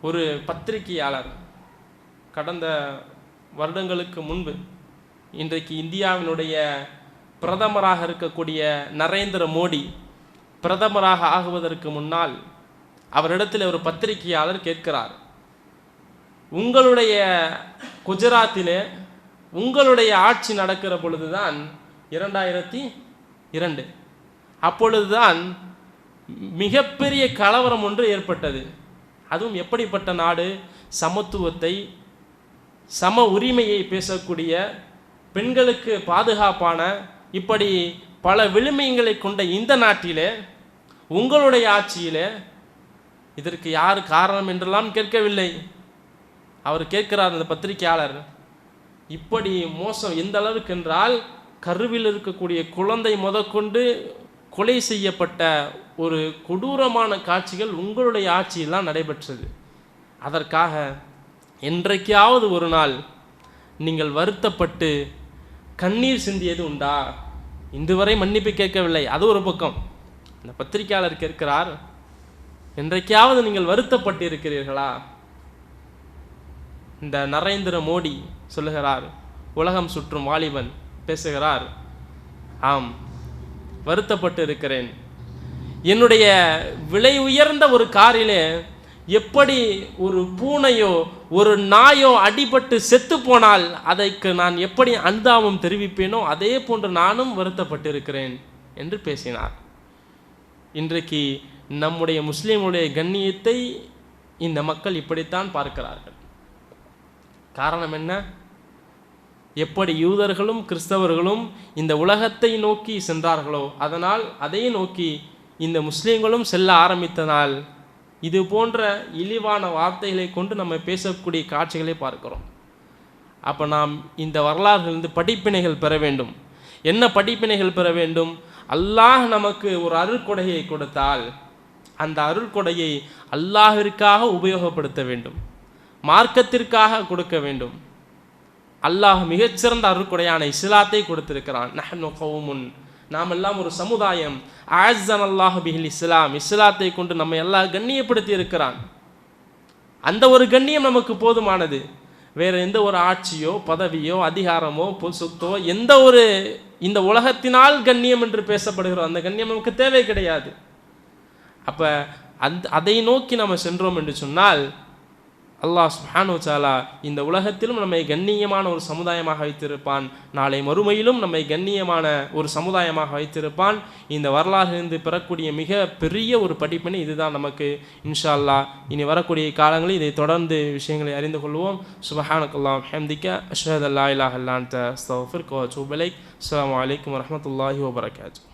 ஒரு பத்திரிகையாளர் கடந்த வருடங்களுக்கு முன்பு, இன்றைக்கு இந்தியாவினுடைய பிரதமராக இருக்கக்கூடிய நரேந்திர மோடி பிரதமராக ஆகுவதற்கு முன்னால் அவரிடத்தில் ஒரு பத்திரிகையாளர் கேட்கிறார், உங்களுடைய குஜராத்திலே உங்களுடைய ஆட்சி நடக்கிற பொழுதுதான் 2002 அப்பொழுதுதான் மிகப்பெரிய கலவரம் ஒன்று ஏற்பட்டது. அதுவும் எப்படிப்பட்ட நாடு? சமத்துவத்தை, சம உரிமையை பேசக்கூடிய, பெண்களுக்கு பாதுகாப்பான, இப்படி பல விழுமியங்களை கொண்ட இந்த நாட்டிலே உங்களுடைய ஆட்சியிலே இதற்கு யார் காரணம் என்றெல்லாம் கேட்கவில்லை. அவர் கேட்கிறார், அந்த பத்திரிகையாளர், இப்படி மோசம் எந்த அளவுக்கு என்றால் கருவில் இருக்கக்கூடிய குழந்தை முதற்கொண்டு கொலை செய்யப்பட்ட ஒரு கொடூரமான காட்சிகள் உங்களுடைய ஆட்சியெல்லாம் நடைபெற்றது. அதற்காக என்றைக்காவது ஒரு நாள் நீங்கள் வருத்தப்பட்டு கண்ணீர் சிந்தியது உண்டா இன்று வரை மன்னிப்பு கேட்கவில்லை. அது ஒரு பக்கம். இந்த பத்திரிகையாளர் கேட்கிறார், என்றைக்காவது நீங்கள் வருத்தப்பட்டு இருக்கிறீர்களா? இந்த நரேந்திர மோடி சொல்லுகிறார், உலகம் சுற்றும் வாலிபன் பேசுகிறார், ஆம் வருத்தப்பட்டு இருக்கிறேன். என்னுடைய விலை உயர்ந்த ஒரு காரிலே எப்படி ஒரு பூனையோ ஒரு நாயோ அடிபட்டு செத்து போனால் அதற்கு நான் எப்படி அனுதாபம் தெரிவிப்பேனோ அதே போன்று நானும் வருத்தப்பட்டிருக்கிறேன் என்று பேசினார். இன்றைக்கு நம்முடைய முஸ்லீமுடைய கண்ணியத்தை இந்த மக்கள் இப்படித்தான் பார்க்கிறார்கள். காரணம் என்ன? எப்படி யூதர்களும் கிறிஸ்தவர்களும் இந்த உலகத்தை நோக்கி சென்றார்களோ அதனால் அதை நோக்கி இந்த முஸ்லீம்களும் செல்ல ஆரம்பித்தனால் இது போன்ற இழிவான வார்த்தைகளை கொண்டு நம்ம பேசக்கூடிய காட்சிகளை பார்க்கிறோம். அப்போ நாம் இந்த வரலாறுகளிலிருந்து படிப்பினைகள் பெற வேண்டும். என்ன படிப்பினைகள் பெற வேண்டும்? அல்லாஹ் நமக்கு ஒரு அருள்கொடையை கொடுத்தால் அந்த அருள்கொடையை அல்லாஹிற்காக உபயோகப்படுத்த வேண்டும், மார்க்கத்திற்காக கொடுக்க வேண்டும். அல்லாஹ் மிகச்சிறந்த அருள்கொடையான இஸ்லாத்தை கொடுத்திருக்கிறான். நஹ்னு கௌமுன், நாம் எல்லாம் ஒரு சமுதாயம். அஅஸ்ஸன அல்லாஹு பிஹில் இஸ்லாம், இஸ்லாத்தை கொண்டு நம்ம எல்லாம் கண்ணியப்படுத்தி இருக்கிறான். அந்த ஒரு கண்ணியம் நமக்கு போதுமானது. வேற எந்த ஒரு ஆட்சியோ பதவியோ அதிகாரமோ சொத்தோ எந்த ஒரு இந்த உலகத்தினால் கண்ணியம் என்று பேசப்படுகிறோம் அந்த கண்ணியம் நமக்கு தேவை கிடையாது. அப்போ அதை நோக்கி நம்ம சென்றோம் என்று சொன்னால் அல்லாஹ் சுப்ஹானஹு வ தஆலா இந்த உலகத்திலும் நம்மை கண்ணியமான ஒரு சமுதாயமாக வைத்திருப்பான், நாளை மறுமையிலும் நம்மை கண்ணியமான ஒரு சமுதாயமாக வைத்திருப்பான். இந்த வரலாறிலிருந்து பெறக்கூடிய மிக பெரிய ஒரு படிப்பினை இதுதான் நமக்கு. இன்ஷா அல்லாஹ் இனி வரக்கூடிய காலங்களில் இதை தொடர்ந்து விஷயங்களை அறிந்து கொள்வோம். சுப்ஹானக்கல்லாஹு வ பிஹம்திக அஷ்ஹது அல்லா இலாஹா இல்லா அன்த அஸ்தக்ஃபிருக வ அத்தூபு இலைக். அஸ்ஸலாமு அலைக்கும் வரஹ்மத்துல்லாஹி வ பரகாத்துஹு.